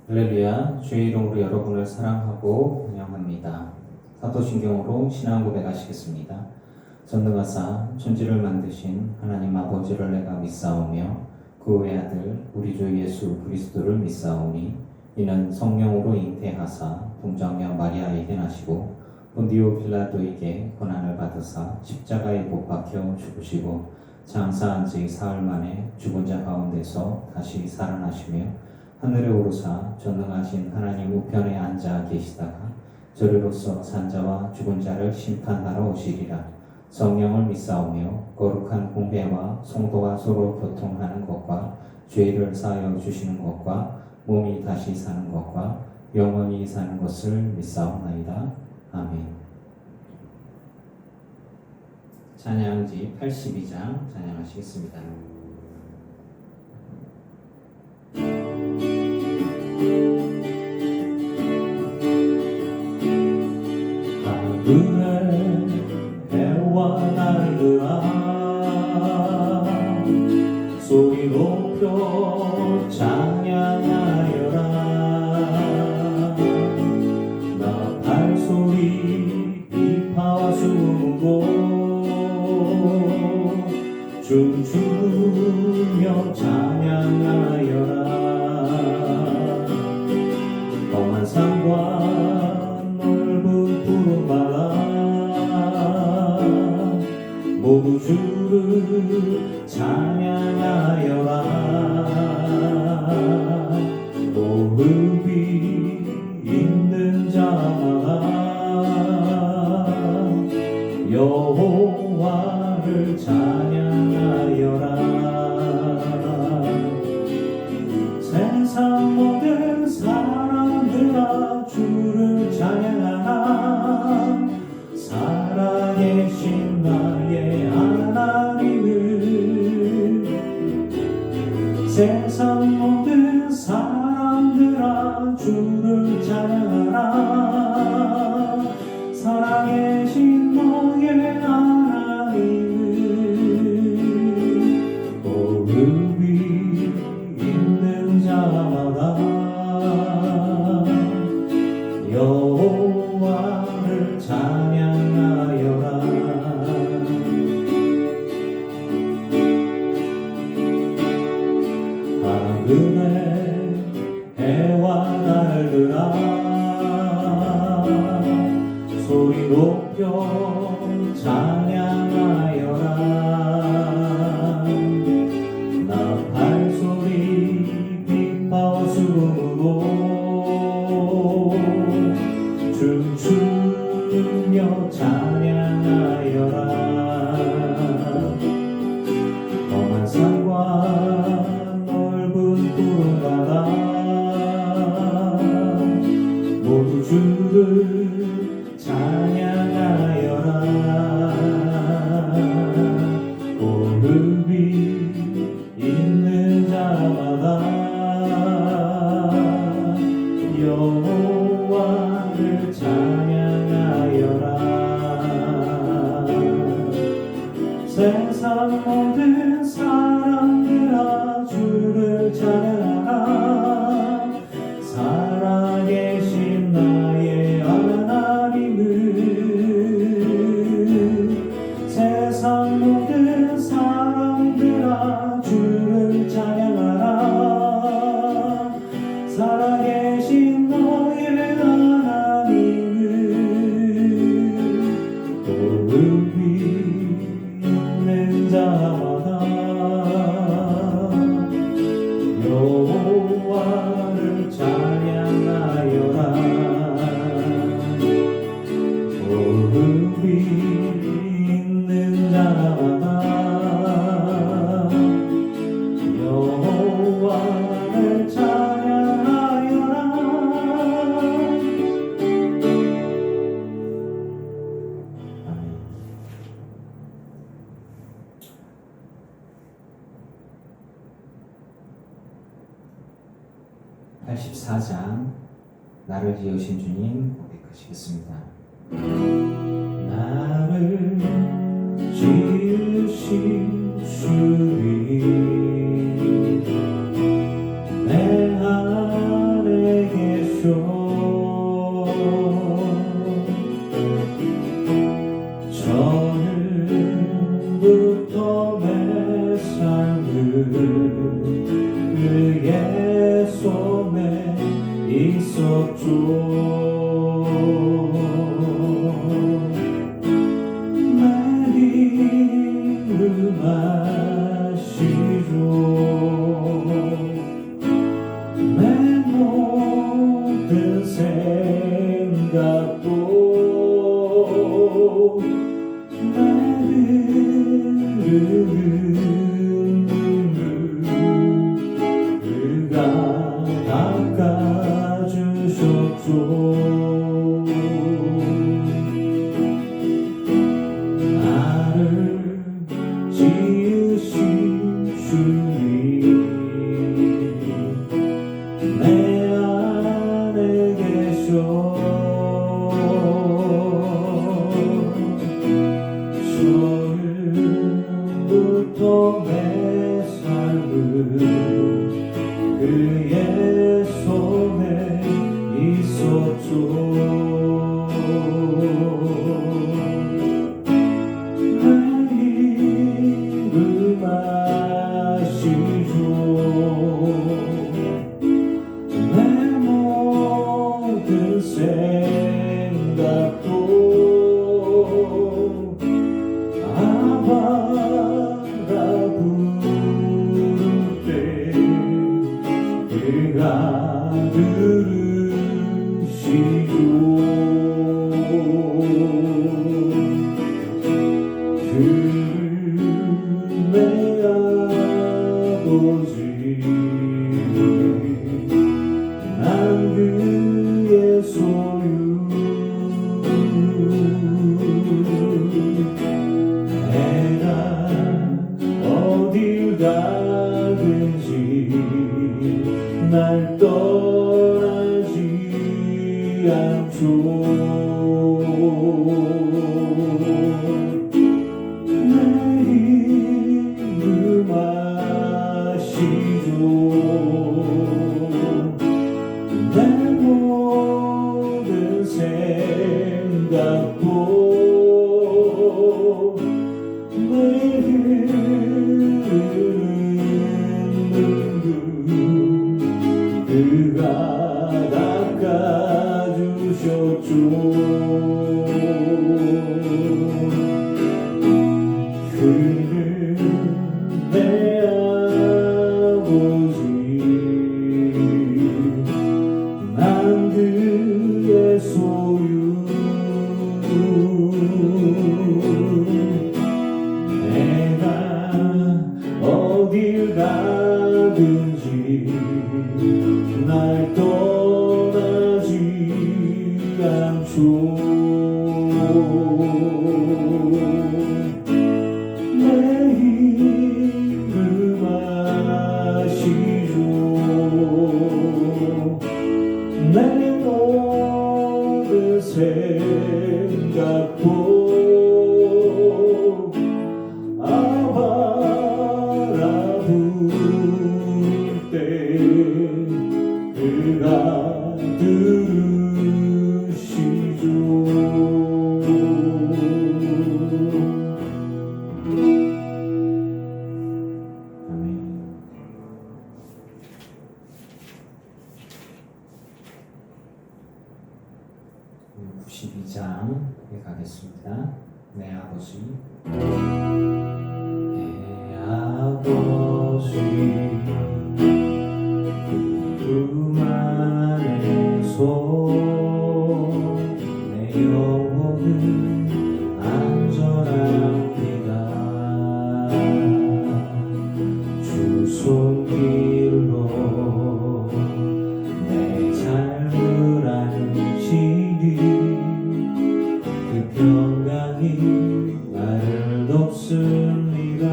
할렐루야, 주의 이름으로 여러분을 사랑하고 환영합니다. 사도신경으로 신앙 고백하시겠습니다. 전능하사 천지를 만드신 하나님 아버지를 내가 믿사오며 그 외아들 우리 주 예수 그리스도를 믿사오니 이는 성령으로 잉태하사 동정녀 마리아에게 나시고 본디오 빌라도에게 고난을 받으사 십자가에 못 박혀 죽으시고 장사한 지 사흘 만에 죽은 자 가운데서 다시 살아나시며 하늘에 오르사 전능하신 하나님 우편에 앉아 계시다가 저리로서 산자와 죽은 자를 심판하러 오시리라. 성령을 믿사오며 거룩한 공회와 성도와 서로 교통하는 것과 죄를 사하여 주시는 것과 몸이 다시 사는 것과 영원히 사는 것을 믿사옵나이다. 아멘. 찬양지 82장 찬양하시겠습니다. 하늘에 해와 날들아 소리 높여 찬양하여라. 나 발소리 비파와 수고 춤추며 찬양하여라. 험한 산과 넓은 푸른 바다 모두 주를 찬양하여라. 호흡이 있는 자마다 여호와를 찬양하여라. 세상 모든 사람들아 주를 찬양하라. 살아계신 나의 하나님을. 세상 모든 사람들아 주를 찬양하라. 살아계신 너의 하나님을. 호흡이 있는 자마다 여호와를 찬양하여라. 하늘에 해와 달들아 소리 높여 찬양하여라. 나 발소리 비파와 수고 춤추며 찬양하여라. 험한 산과 넓은 푸른 바다 모두 주를 찬양하여라. 호흡이 있는 자마다 여호와를 찬양하여라. 세상 모든 사람들아 주를 찬양하라. 살아계신 나의 하나님을. 세상 모든 사람들아 주를 찬양하라. 살아계신 너의 하나님을. 호흡이 있는 자마다 여호와를 찬양하여라. 호흡이 있는 자마다 여호와를 찬양하여라. 아멘. 84장 나를 지으신 주님 고백하시겠습니다. 나를 지으신 주님 내 안에 난 그의 소유 내가 어딜 가든지 날 떠나지 않죠. 내 모든 생각도 내게 그가 닦아주셨죠. 그는 내 아버지 난 그의 소유 내가 어딜 가든지 날 떠나지 않죠. 내 힘을 마시죠. 내 모든 생각도 아바라 부를 때 그가 들으시죠. 아멘. 92장에 가겠습니다. 내 아버지 내 아버지 품 안에서 내 영혼은 안전합니다. 주 손길로 내 삶을 안시리 그 평강이 나를 돕습니다.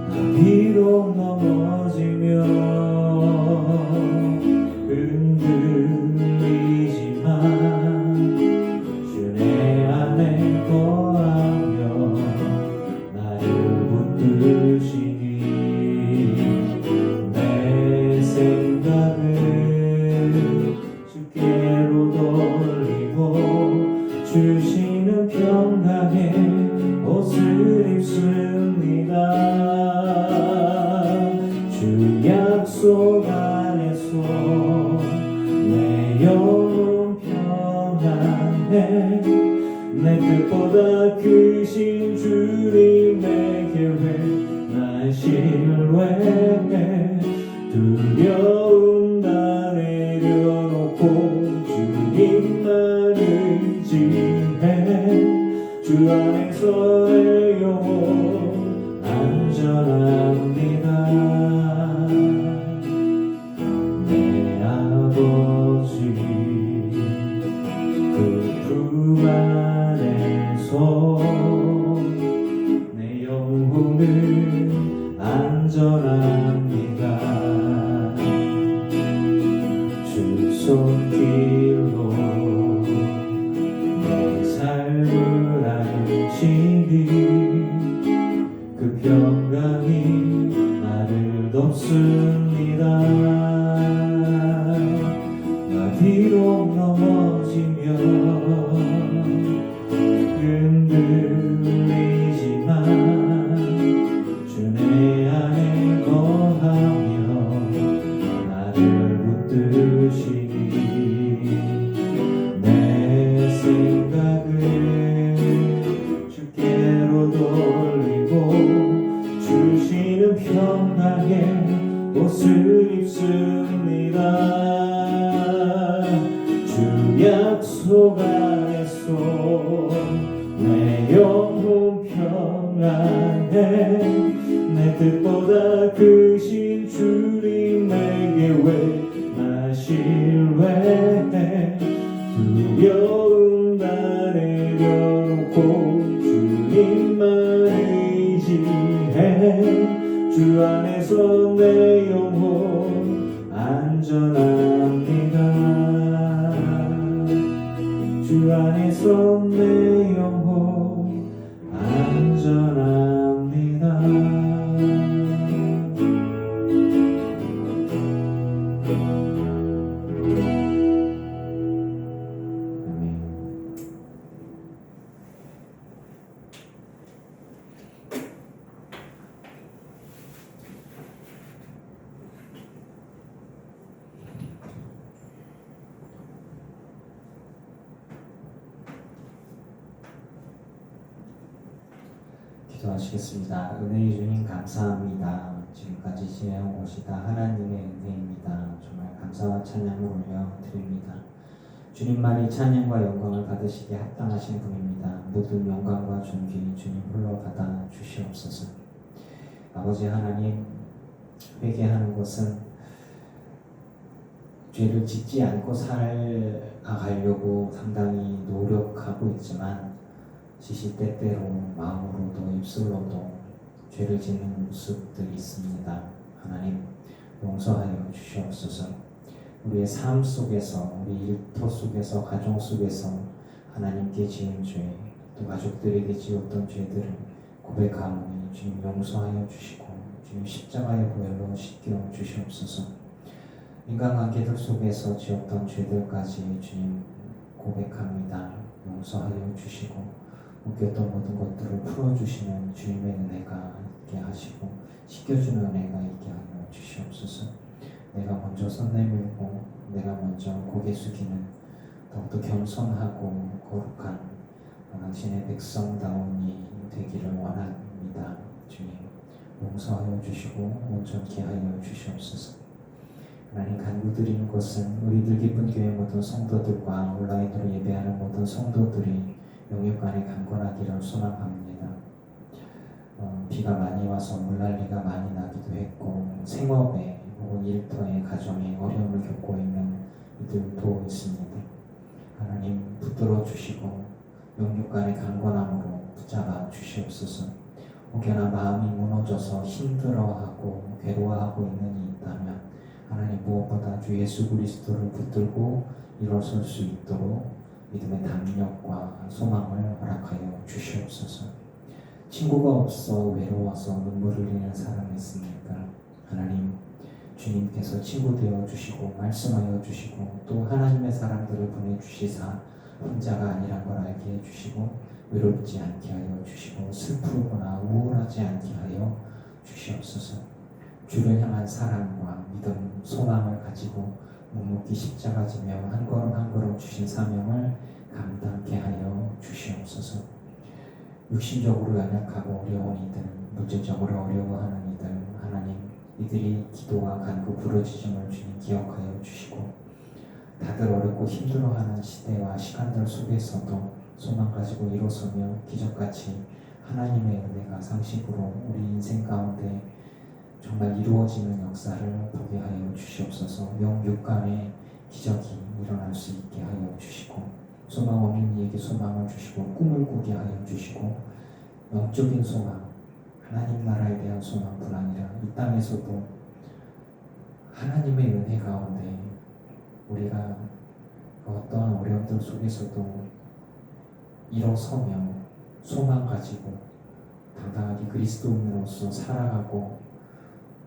나 비록 넘어지면 흔들리지만 주 내 안에 거하며 나를 붙드시니 내 생각을 주께로 돌리고 주시는 평강의 옷을 입습니다. 주 약속 안에서 내 영혼 평안해 내 뜻보다 크신 주님의 계획 날 신뢰해 두려움 다 내려놓고 주님만 의지해 주 안에서의 영혼 안전합니다. 내 아버지 그 품 안에서 내 영혼은 안전합니다. 주 손길로 내 삶을 안시니 그 평강이 나를 돕습니다. 나 비록 넘어지면 흔들리지만 주 내 안에 거하며 나를 붙드시니 내 생각을 주께로 돌리고 주시는 평강의 옷을 입습니다. 주 약속 안에서 내 영혼 평안 사랑해 내 뜻보다 크신 주님에게 왜 나실래 두려움 다 내려놓고 주님만 의지해 주 안에서 내 영혼 안전합니다 주 안에서 내 영혼 안전합니다 기도하시겠습니다. 은혜의 주님 감사합니다. 지금까지 지내온 것이 다 하나님의 은혜입니다. 정말 감사와 찬양을 올려드립니다. 주님만이 찬양과 영광을 받으시기에 합당하신 분입니다. 모든 영광과 존귀 주님 홀로 받아 주시옵소서. 아버지 하나님, 회개하는 것은 죄를 짓지 않고 살아가려고 상당히 노력하고 있지만 시시때때로 마음으로도 입술로도 죄를 짓는 모습들이 있습니다. 하나님 용서하여 주시옵소서. 우리의 삶 속에서, 우리 일터 속에서, 가정 속에서 하나님께 지은 죄, 또 가족들에게 지었던 죄들을 고백하오니 주님 용서하여 주시고 주님 십자가의 보혈로 씻겨 주시옵소서. 인간관계들 속에서 지었던 죄들까지 주님 고백합니다. 용서하여 주시고 웃겼던 모든 것들을 풀어주시는 주님의 은혜가 있게 하시고 씻겨주는 은혜가 있게 하여 주시옵소서. 내가 먼저 손 내밀고 내가 먼저 고개 숙이는 더욱더 겸손하고 거룩한 당신의 백성다운이 되기를 원합니다. 주님 용서하여 주시고 온전케 하여 주시옵소서. 하나님 간구드리는 것은 우리들 기쁜 교회 모든 성도들과 온라인으로 예배하는 모든 성도들이 영육간에 강건하기를 소망합니다. 비가 많이 와서 물난리가 많이 나기도 했고 생업에 혹은 일터에 가정에 어려움을 겪고 있는 이들도 있습니다. 하나님 붙들어 주시고 영육간의 강건함으로 붙잡아 주시옵소서. 혹여나 마음이 무너져서 힘들어하고 괴로워하고 있는 이 있다면 하나님 무엇보다 주 예수 그리스도를 붙들고 일어설 수 있도록 믿음의 담력과 소망을 허락하여 주시옵소서. 친구가 없어 외로워서 눈물을 흘리는 사람이 있습니까? 하나님 주님께서 친구 되어 주시고 말씀하여 주시고 또 하나님의 사람들을 보내주시사 혼자가 아니란 걸 알게 해주시고 외롭지 않게 하여 주시고 슬프거나 우울하지 않게 하여 주시옵소서. 주를 향한 사랑과 믿음, 소망을 가지고 묵묵히 십자가 지며 한 걸음 한 걸음 주신 사명을 감당케 하여 주시옵소서. 육신적으로 연약하고 어려운 이들, 물질적으로 어려워하는 이들, 하나님 이들이 기도와 간구 부르짖음을 주님 기억하여 주시고 다들 어렵고 힘들어하는 시대와 시간들 속에서도 소망 가지고 일어서며 기적같이 하나님의 은혜가 상식으로 우리 인생 가운데 정말 이루어지는 역사를 보게 하여 주시옵소서. 영육간에 기적이 일어날 수 있게 하여 주시고 소망 없는 이에게 소망을 주시고 꿈을 꾸게 하여 주시고 영적인 소망, 하나님 나라에 대한 소망뿐 아니라 이 땅에서도 하나님의 은혜 가운데 우리가 어떠한 어려움들 속에서도 일어서며 소망 가지고 당당하게 그리스도인으로서 살아가고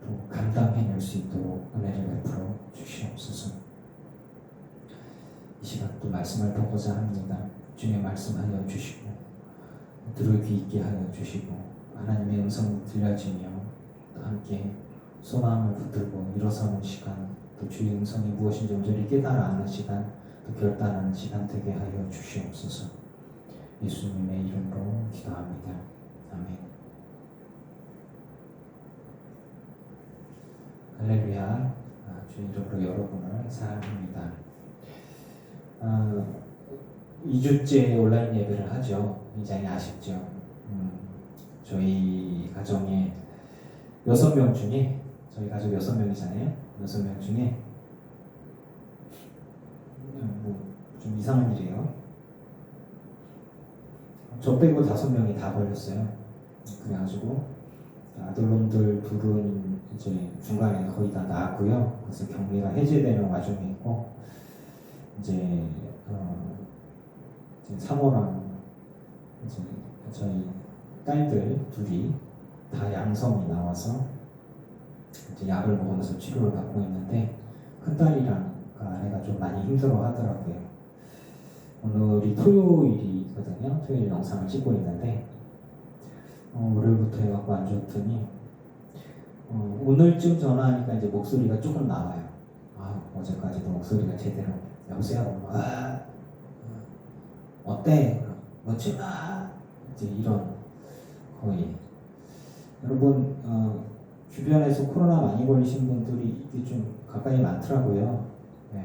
또 감당해낼 수 있도록 은혜를 베풀어 주시옵소서. 이 시간 또 말씀을 보고자 합니다. 주님의 말씀하여 주시고 들을 귀 있게 하여 주시고 하나님의 음성 들려지며 또 함께 소망을 붙들고 일어서는 시간, 또 주의 음성이 무엇인지 온전히 깨달아 아는 시간, 또 결단하는 시간 되게 하여 주시옵소서. 예수님의 이름으로 기도합니다. 아멘. 할렐루야. 주의 이름으로 여러분을 사랑합니다. 2주째 온라인 예배를 하죠. 굉장히 아쉽죠. 저희 가정에 6명 중에 저희 가족 6명이잖아요. 6명 중에 좀 이상한 일이에요. 저 빼고 5명이 다 걸렸어요. 그래가지고 아들놈들 둘은 이제 중간에 거의 다 나았고요. 그래서 격리가 해제되는 와중에 있고 이제 사모랑 이제 저희 딸들 둘이 다 양성이 나와서 이제 약을 먹으면서 치료를 받고 있는데 큰 딸이랑 아내가 좀 많이 힘들어 하더라고요. 오늘이 토요일이거든요. 토요일 영상을 찍고 있는데 월요일부터 해갖고 안 좋더니 오늘쯤 전화하니까 이제 목소리가 조금 나와요. 어제까지도 목소리가 제대로 여보세요. 어때? 뭐지? 이제 이런 거의 여러분 주변에서 코로나 많이 걸리신 분들이 이게 좀 가까이 많더라고요. 네.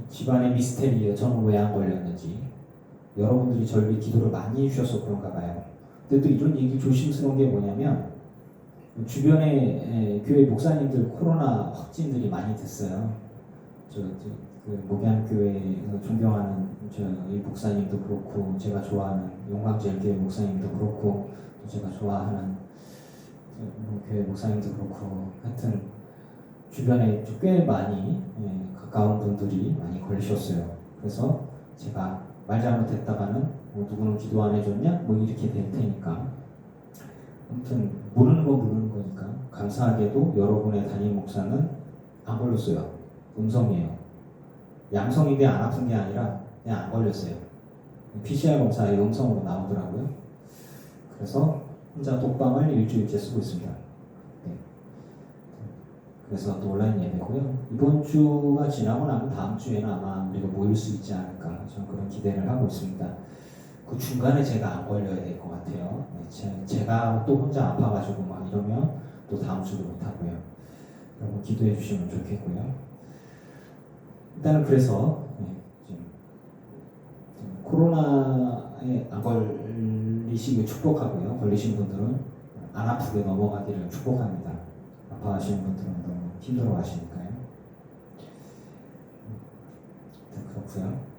집안의 미스테리예요. 저는 왜 안 걸렸는지. 여러분들이 저를 위해 기도를 많이 해주셔서 그런가 봐요. 근데 또 이런 얘기 조심스러운 게 뭐냐면 주변에 교회 목사님들 코로나 확진들이 많이 됐어요. 그 목양교회 존경하는 저희 목사님도 그렇고 제가 좋아하는 용광제일교회 목사님도 그렇고 또 제가 좋아하는 교회 목사님도 그렇고 하여튼 주변에 꽤 많이 가까운 분들이 많이 걸리셨어요. 그래서 제가 말 잘못했다가는 누구는 기도 안 해줬냐? 이렇게 될 테니까 아무튼 모르는 건 모르는 거니까 감사하게도 여러분의 담임 목사는 안 걸렸어요. 음성이에요. 양성인데 안 아픈 게 아니라 그냥 안 걸렸어요. PCR 검사에 음성으로 나오더라고요. 그래서 혼자 독방을 일주일째 쓰고 있습니다. 네. 그래서 또 온라인 예배고요. 이번 주가 지나고 나면 다음 주에는 아마 우리가 모일 수 있지 않을까 저는 그런 기대를 하고 있습니다. 그 중간에 제가 안 걸려야 될 것 같아요. 네, 제가 또 혼자 아파가지고 막 이러면 또 다음 주도 못 하고요. 여러분 기도해 주시면 좋겠고요. 일단은 그래서 지금 코로나에 안 걸리시길 축복하고요. 걸리신 분들은 안 아프게 넘어가기를 축복합니다. 아파하시는 분들은 너무 힘들어 하시니까요. 그렇고요.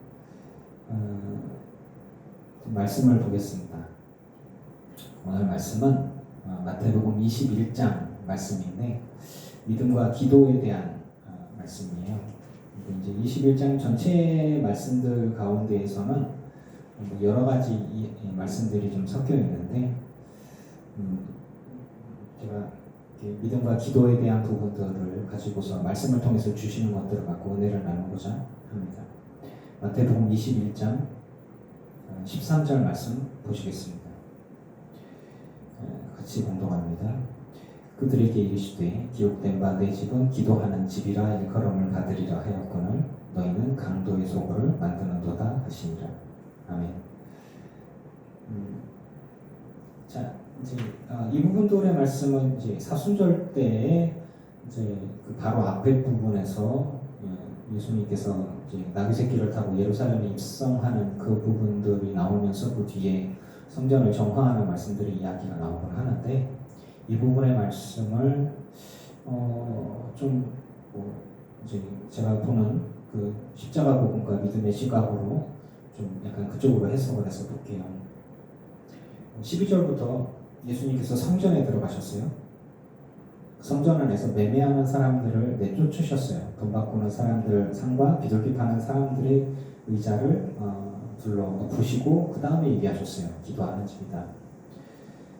말씀을 보겠습니다. 오늘 말씀은 마태복음 21장 말씀인데 믿음과 기도에 대한 말씀이에요. 이제 21장 전체 말씀들 가운데에서는 여러 가지 말씀들이 좀 섞여 있는데 제가 믿음과 기도에 대한 부분들을 가지고서 말씀을 통해서 주시는 것들을 갖고 은혜를 나누고자 합니다. 마태복음 21장 13절 말씀 보시겠습니다. 같이 봉독합니다. 그들에게 이르시되 기록된 바 내 집은 기도하는 집이라 일컬음을 받으리라 하였거늘 너희는 강도의 소굴을 만드는도다 하시니라. 아멘. 자 이제 이 부분들의 말씀은 이제 사순절 때 이제 그 바로 앞에 부분에서 예수님께서 이제 나귀 새끼를 타고 예루살렘에 입성하는 그 부분들이 나오면서 그 뒤에 성전을 정화하는 말씀들이 이야기가 나오곤 하는데 이 부분의 말씀을 이제 제가 보는 그 십자가 복음과 믿음의 시각으로 좀 약간 그쪽으로 해석을 해서 볼게요. 12절부터 예수님께서 성전에 들어가셨어요. 성전 안에서 매매하는 사람들을 내쫓으셨어요. 돈 바꾸는 사람들 상과 비둘기 파는 사람들의 의자를 둘러 엎으시고 그 다음에 얘기하셨어요. 기도하는 집이다.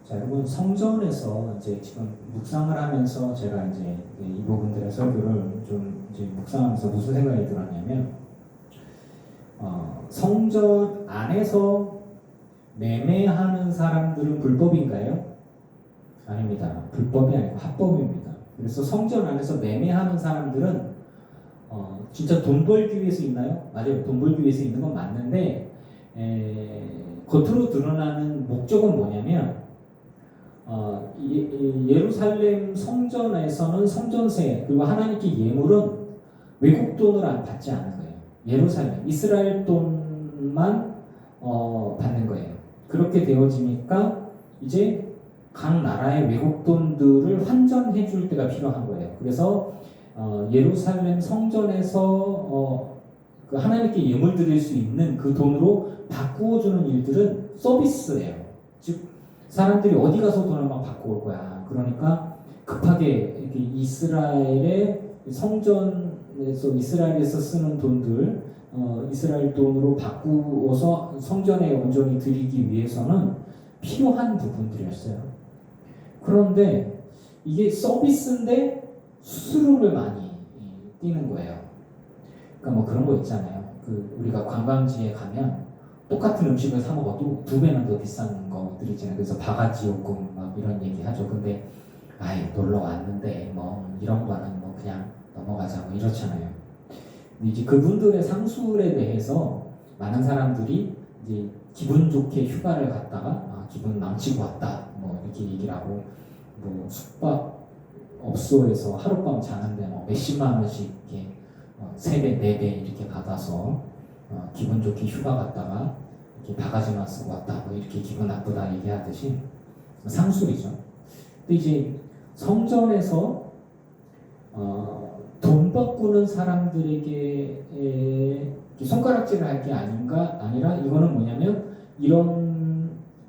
자, 여러분 성전에서 이제 지금 묵상을 하면서 제가 이제 이 부분들의 설교를 좀 이제 묵상하면서 무슨 생각이 들었냐면 성전 안에서 매매하는 사람들은 불법인가요? 아닙니다. 불법이 아니고 합법입니다. 그래서 성전 안에서 매매하는 사람들은 진짜 돈 벌기 위해서 있나요? 맞아요. 돈 벌기 위해서 있는 건 맞는데 겉으로 드러나는 목적은 뭐냐면 예루살렘 성전에서는 성전세 그리고 하나님께 예물은 외국 돈을 안 받지 않은 거예요. 예루살렘 이스라엘 돈만 받는 거예요. 그렇게 되어지니까 이제 각 나라의 외국 돈들을 환전해 줄 때가 필요한 거예요. 그래서 예루살렘 성전에서 그 하나님께 예물 드릴 수 있는 그 돈으로 바꾸어 주는 일들은 서비스예요. 즉 사람들이 어디 가서 돈을 막 바꿔올 거야. 그러니까 급하게 이렇게 이스라엘의 성전에서 이스라엘에서 쓰는 돈들 이스라엘 돈으로 바꾸어서 성전에 온전히 드리기 위해서는 필요한 부분들이었어요. 그런데 이게 서비스인데 수수료를 많이 띄는 거예요. 그러니까 뭐 그런 거 있잖아요. 그 우리가 관광지에 가면 똑같은 음식을 사 먹어도 2배는 더 비싼 것들이 있잖아요. 그래서 바가지 요금 막 이런 얘기 하죠. 근데 아이 놀러 왔는데 뭐 이런 거는 뭐 그냥 넘어가자 뭐 이렇잖아요. 근데 이제 그분들의 상술에 대해서 많은 사람들이 이제 기분 좋게 휴가를 갔다가 기분 망치고 왔다 뭐 이렇게 얘기를 하고 뭐 숙박업소에서 하룻밤 자는데 뭐 몇십만 원씩 이렇게 3배, 4배 이렇게 받아서 기분 좋게 휴가 갔다가 이렇게 바가지만 쓰고 왔다 뭐 이렇게 기분 나쁘다 얘기하듯이 상술이죠. 근데 이제 성전에서 돈 바꾸는 사람들에게 손가락질을 할 게 아니라 이거는 뭐냐면 이런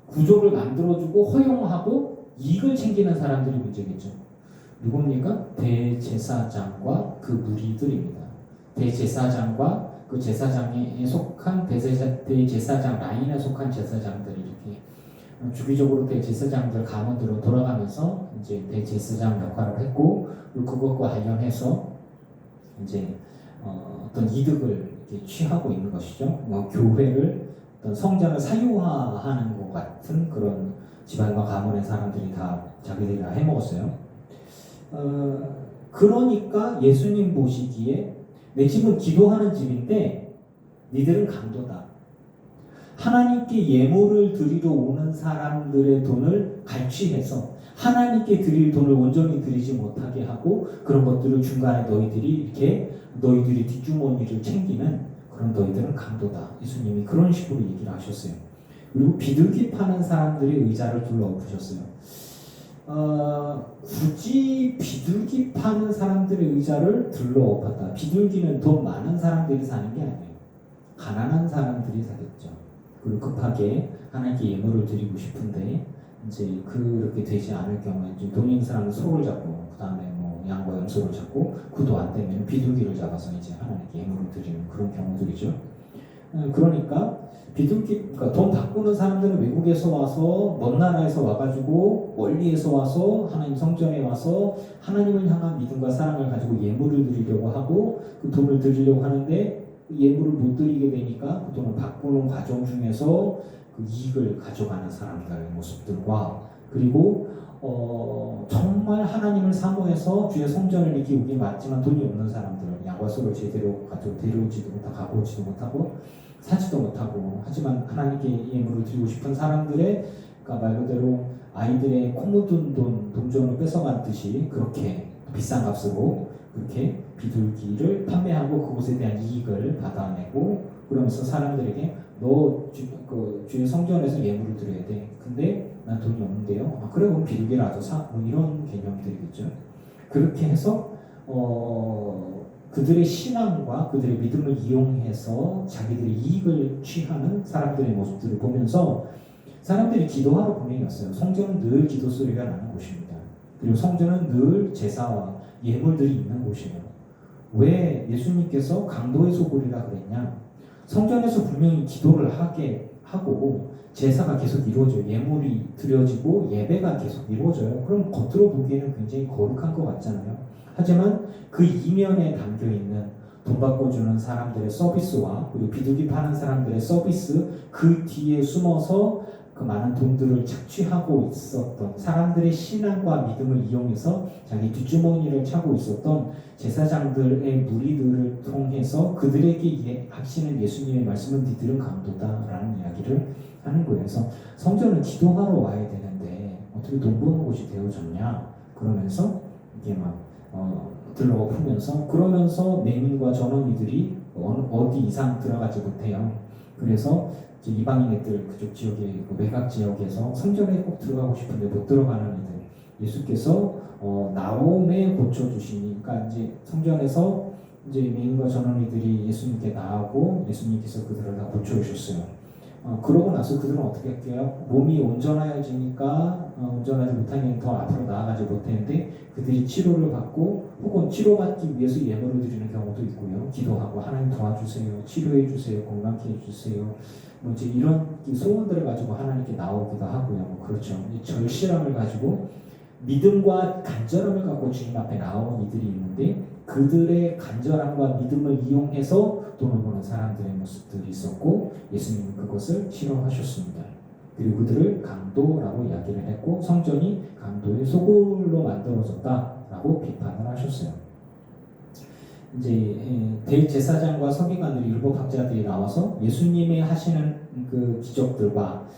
구조를 만들어주고 허용하고 이익을 챙기는 사람들이 문제겠죠. 누굽니까? 대제사장과 그 무리들입니다. 대제사장과 그 제사장에 속한 대제사장 라인에 속한 제사장들이 이렇게 주기적으로 대제사장들 가문으로 돌아가면서 이제 대제사장 역할을 했고 그리고 그것과 관련해서 이제 어떤 이득을 이렇게 취하고 있는 것이죠. 뭐 교회를 어떤 성전을 사유화하는 것 같은 그런 집안과 가문의 사람들이 다 자기들이 다 해먹었어요. 그러니까 예수님 보시기에 내 집은 기도하는 집인데 니들은 강도다. 하나님께 예물을 드리러 오는 사람들의 돈을 갈취해서 하나님께 드릴 돈을 온전히 드리지 못하게 하고 그런 것들을 중간에 너희들이 뒷주머니를 챙기는 그런 너희들은 강도다. 예수님이 그런 식으로 얘기를 하셨어요. 그리고 비둘기 파는 사람들이 의자를 둘러엎으셨어요. 굳이 비둘기 파는 사람들의 의자를 둘러엎었다. 비둘기는 돈 많은 사람들이 사는 게 아니에요. 가난한 사람들이 사겠죠. 그리고 급하게 하나님께 예물을 드리고 싶은데 이제 그렇게 되지 않을 경우에 이제 돈 있는 사람은 소를 잡고 그 다음에 뭐 양과 염소를 잡고 그도 안 되면 비둘기를 잡아서 이제 하나님께 예물을 드리는 그런 경우들이죠. 그러니까 그러니까 돈 바꾸는 사람들은 외국에서 와서 먼 나라에서 와가지고 멀리에서 와서 하나님 성전에 와서 하나님을 향한 믿음과 사랑을 가지고 예물을 드리려고 하고 그 돈을 드리려고 하는데 예물을 못 드리게 되니까 그 돈을 바꾸는 과정 중에서 그 이익을 가져가는 사람들의 모습들과 그리고 정말 하나님을 사모해서 주의 성전을 이렇게 오긴 맞지만 돈이 없는 사람들 양과 소를 제대로 가지고 데려오지도 못하고 갖고 오지도 못하고 사지도 못하고 하지만 하나님께 예물을 드리고 싶은 사람들의 그러니까 말 그대로 아이들의 코 묻은 돈 동전을 뺏어갔듯이 그렇게 비싼 값으로 그렇게 비둘기를 판매하고 그것에 대한 이익을 받아내고 그러면서 사람들에게 너 주의 성전에서 예물을 드려야 돼. 근데 난 돈이 없는데요. 그래 그럼 비둘기라도 사. 뭐 이런 개념들이겠죠. 그렇게 해서 그들의 신앙과 그들의 믿음을 이용해서 자기들의 이익을 취하는 사람들의 모습들을 보면서 사람들이 기도하러 분명히 왔어요. 성전은 늘 기도 소리가 나는 곳입니다. 그리고 성전은 늘 제사와 예물들이 있는 곳이에요. 왜 예수님께서 강도의 소굴이라 그랬냐? 성전에서 분명히 기도를 하게 하고 제사가 계속 이루어져요. 예물이 드려지고 예배가 계속 이루어져요. 그럼 겉으로 보기에는 굉장히 거룩한 것 같잖아요. 하지만 그 이면에 담겨있는 돈 바꿔주는 사람들의 서비스와 그리고 비둘기 파는 사람들의 서비스 그 뒤에 숨어서 그 많은 돈들을 착취하고 있었던 사람들의 신앙과 믿음을 이용해서 자기 뒷주머니를 차고 있었던 제사장들의 무리들을 통해서 그들에게 하시는 예수님의 말씀은 니들은 강도다라는 이야기를 하는 거예요. 그래서 성전은 기도하러 와야 되는데 어떻게 돈 버는 곳이 되어졌냐 그러면서 이게 막 들러엎으면서 그러면서 맹인과 전원이들이 어디 이상 들어가지 못해요. 그래서 이제 이방인 애들 그쪽 지역의 그 외곽 지역에서 성전에 꼭 들어가고 싶은데 못 들어가는 이들 예수께서 나옴에 고쳐주시니, 그러니까 이제 성전에서 이제 메인과 전원이들이 예수님께 나오고 예수님께서 그들을 다 고쳐주셨어요. 그러고 나서 그들은 어떻게 할게요? 몸이 온전해지니까 온전하지 못하면 더 앞으로 나아가지 못했는데 그들이 치료를 받고 혹은 치료받기 위해서 예물을 드리는 경우도 있고요. 기도하고 하나님 도와주세요, 치료해 주세요, 건강케 해주세요. 뭐 이제 이런 소원들을 가지고 하나님께 나오기도 하고요. 뭐 그렇죠. 절실함을 가지고 믿음과 간절함을 갖고 주님 앞에 나온 이들이 있는데 그들의 간절함과 믿음을 이용해서 돈을 버는 사람들의 모습들이 있었고 예수님은 그것을 싫어하셨습니다. 그리고 그들을 강도라고 이야기를 했고 성전이 강도의 소굴로 만들어졌다라고 비판을 하셨어요. 이제 대제사장과 서기관들이 율법학자들이 나와서 예수님의 하시는 그 기적들과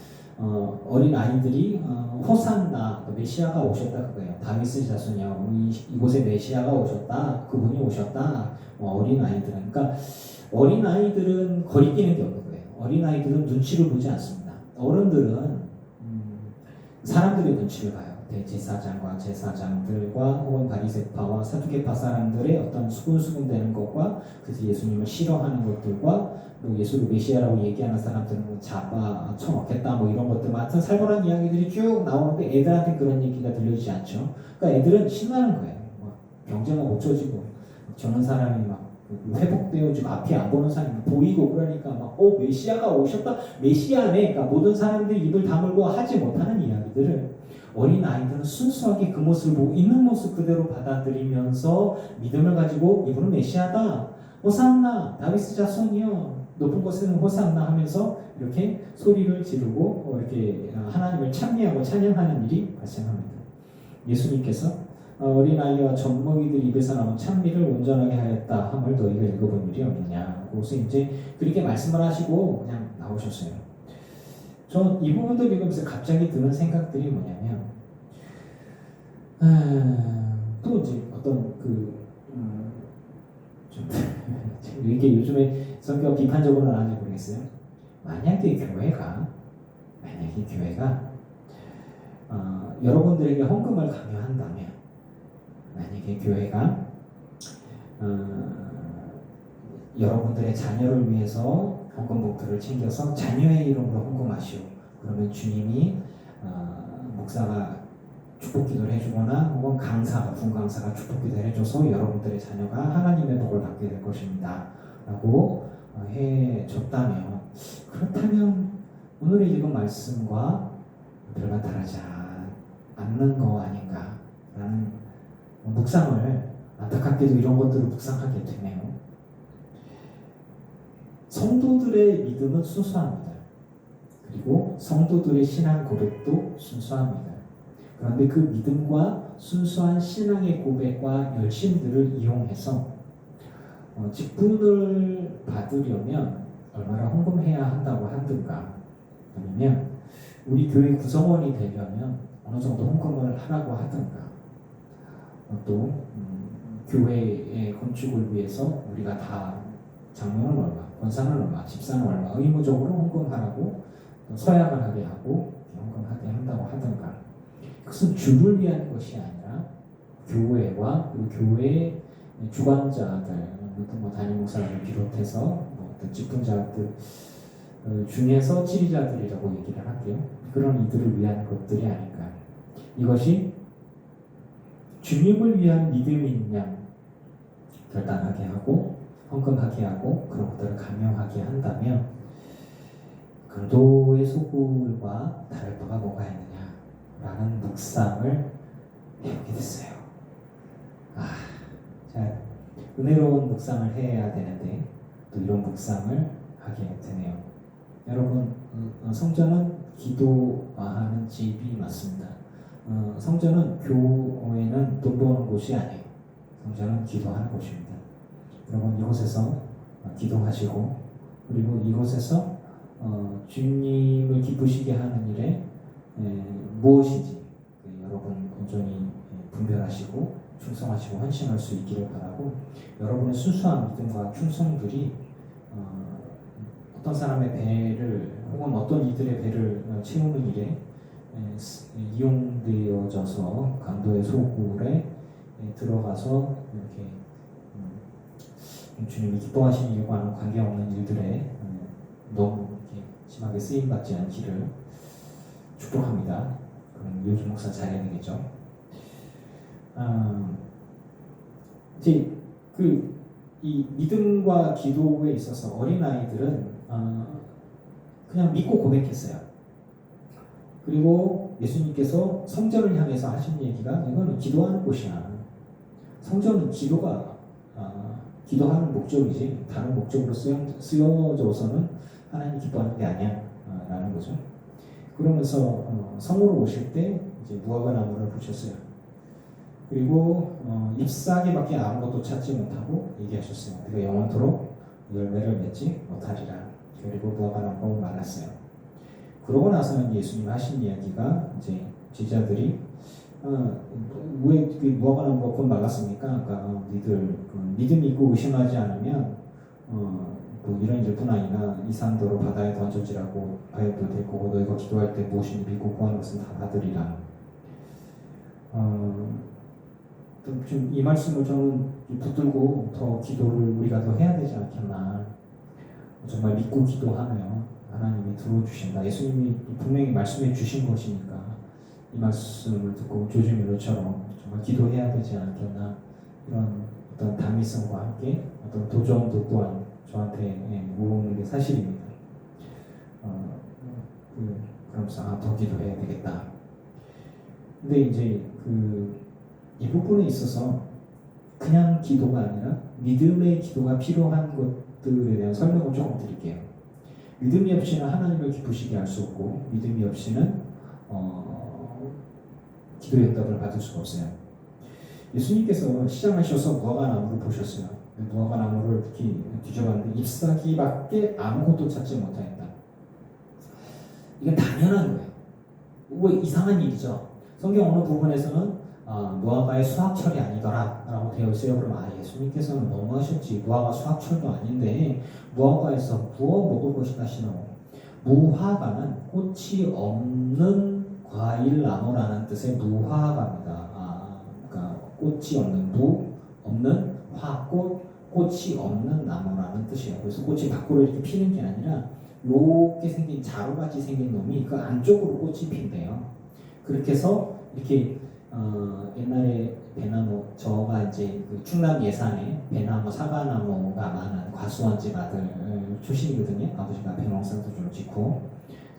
어린 아이들이 호산나 메시아가 오셨다 그거예요. 다윗의 자손이야. 이곳에 메시아가 오셨다. 그분이 오셨다. 어린 아이들은 그러니까 어린 아이들은 거리끼는 게 없는 거예요. 어린 아이들은 눈치를 보지 않습니다. 어른들은 사람들의 눈치를 봐요. 대제사장과 제사장들과 혹은 바리새파와 사두개파 사람들의 어떤 수군수군대는 것과 그래서 예수님을 싫어하는 것들과 또 예수를 메시아라고 얘기하는 사람들은 잡아 쳐먹겠다 뭐 이런 것들 같은 살벌한 이야기들이 쭉 나오는데 애들한테 그런 얘기가 들려지지 않죠. 그러니까 애들은 신나는 거예요. 막 경제가 고쳐지고 저런 사람이 막 회복되어지고 앞이 안 보는 사람이 보이고 그러니까 막 메시아가 오셨다 메시아네. 그러니까 모든 사람들이 입을 다물고 하지 못하는 이야기들을 어린 아이들은 순수하게 그 모습을 보고 있는 모습 그대로 받아들이면서 믿음을 가지고 이분은 메시아다. 호산나 다윗의 자손이여 높은 곳에는 호산나 하면서 이렇게 소리를 지르고 이렇게 하나님을 찬미하고 찬양하는 일이 발생합니다. 예수님께서 어린아이와 젖먹이들 입에서 나온 찬미를 온전하게 하였다 함을 너희가 읽어본 일이 없느냐. 그것을 이제 그렇게 말씀을 하시고 그냥 나오셨어요. 저 이 부분들 읽으면서 갑자기 드는 생각들이 뭐냐면 또 이제 어떤 좀 이게 요즘에 성경 비판적으로 나는지 모르겠어요. 만약에 교회가 여러분들에게 헌금을 강요한다면, 만약에 교회가 여러분들의 자녀를 위해서 헌금 봉투를 챙겨서 자녀의 이름으로 헌금하시오. 그러면 주님이 목사가 축복기도를 해주거나 혹은 강사가 분강사가 축복기도를 해줘서 여러분들의 자녀가 하나님의 복을 받게 될 것입니다. 라고 해줬다면, 그렇다면 오늘 읽은 말씀과 별반 다르지 않는 거 아닌가 라는 묵상을, 안타깝게도 이런 것들을 묵상하게 되네요. 성도들의 믿음은 순수합니다. 그리고 성도들의 신앙 고백도 순수합니다. 그런데 그 믿음과 순수한 신앙의 고백과 열심들을 이용해서 직분을 받으려면 얼마나 헌금해야 한다고 하든가, 아니면 우리 교회 구성원이 되려면 어느 정도 헌금을 하라고 하든가, 또 교회의 건축을 위해서 우리가 다 장로는 얼마, 권사는 얼마, 집사는 얼마 의무적으로 헌금하라고 서약을 하게 하고 헌금하게 한다고 하든가, 그것은 주를 위한 것이 아니라 교회와 그리고 교회의 주관자들, 뭐 담임 목사를 비롯해서 어떤 직분자들 중에서 지휘자들이라고 얘기를 할게요. 그런 이들을 위한 것들이 아닌가. 이것이 주님을 위한 믿음이냐 결단하게 하고 헌금하게 하고 그런 것들을 강요하게 한다면 강도의 소굴과 다를 바가 뭐가 있느냐라는 묵상을 해오게 됐어요. 자, 은혜로운 묵상을 해야 되는데 또 이런 묵상을 하게 되네요. 여러분, 성전은 기도하는 집이 맞습니다. 성전은 교회는 돈 버는 곳이 아니에요. 성전은 기도하는 곳입니다. 여러분, 이곳에서 기도하시고 그리고 이곳에서 주님을 기쁘시게 하는 일에 무엇인지 여러분 온전히 분별하시고 충성하시고 헌신할 수 있기를 바라고, 여러분의 순수한 믿음과 충성들이 어떤 사람의 배를 혹은 어떤 이들의 배를 채우는 일에 이용되어져서 강도의 소굴에 들어가서 이렇게 주님이 기뻐하시려고 하는 관계없는 일들에 너무 이렇게 심하게 쓰임받지 않기를 축복합니다. 그럼 요즘 목사 잘해야 되겠죠. 이제 이 믿음과 기도에 있어서 어린 아이들은 그냥 믿고 고백했어요. 그리고 예수님께서 성전을 향해서 하신 얘기가 이거는 기도하는 곳이야. 성전은 기도하는 목적이지 다른 목적으로 쓰여져서는 하나님 기뻐하는 게 아니야 라는 거죠. 그러면서 성으로 오실 때 이제 무화과 나무를 보셨어요. 그리고 잎사귀밖에 아무것도 찾지 못하고 얘기하셨어요. 그가 영원토록 열매를 맺지 못하리라. 그리고 무화과 나무가 말랐어요. 그러고 나서는 예수님 하신 이야기가 이제 제자들이 왜 무화과 나무가 곧 말랐습니까? 그러니까 니들 믿음이 있고 의심하지 않으면 뭐 이런 일뿐 아니라 이산도로 바다에 던져지라고 하여도 될 거고 너희가 기도할 때 무엇이니 믿고 구하는 것은 다 받으리라. 좀 이 말씀을 저는 붙들고 더 기도를 우리가 더 해야 되지 않겠나. 정말 믿고 기도하며 하나님이 들어주신다. 예수님이 분명히 말씀해 주신 것이니까 이 말씀을 듣고 조지밀러처럼 정말 기도해야 되지 않겠나. 이런 어떤 당위성과 함께 어떤 도전도 또한 저한테 오는 게 사실입니다. 그러면서 더 기도해야 되겠다. 근데 이제 이 부분에 있어서 그냥 기도가 아니라 믿음의 기도가 필요한 것들에 대한 설명을 조금 드릴게요. 믿음이 없이는 하나님을 기쁘시게 할 수 없고 믿음이 없이는 기도의 응답을 받을 수가 없어요. 예수님께서 시장하셔서 무화과 나무를 보셨어요. 무화과 나무를 이렇게 뒤져봤는데 잎사귀밖에 아무것도 찾지 못하였다. 이건 당연한 거예요. 왜 이상한 일이죠. 성경 어느 부분에서는 무화과의 수확철이 아니더라 라고 되어 있어요. 그럼 예수님께서는 너무하셨지. 무화과 수확철도 아닌데 무화과에서 무엇 먹을 것이다 시노. 무화과는 꽃이 없는 과일 나무라는 뜻의 무화과입니다. 그러니까 꽃이 없는 없는 꽃이 없는 나무라는 뜻이에요. 그래서 꽃이 밖으로 이렇게 피는 게 아니라 이렇게 생긴 자루같이 생긴 놈이 그 안쪽으로 꽃이 핀대요. 그렇게 해서 이렇게 옛날에 배나무, 저가 이제 충남 예산에 배나무, 사과나무가 많은 과수원집 아들 출신이거든요. 아버지가 배농사도 좀 짓고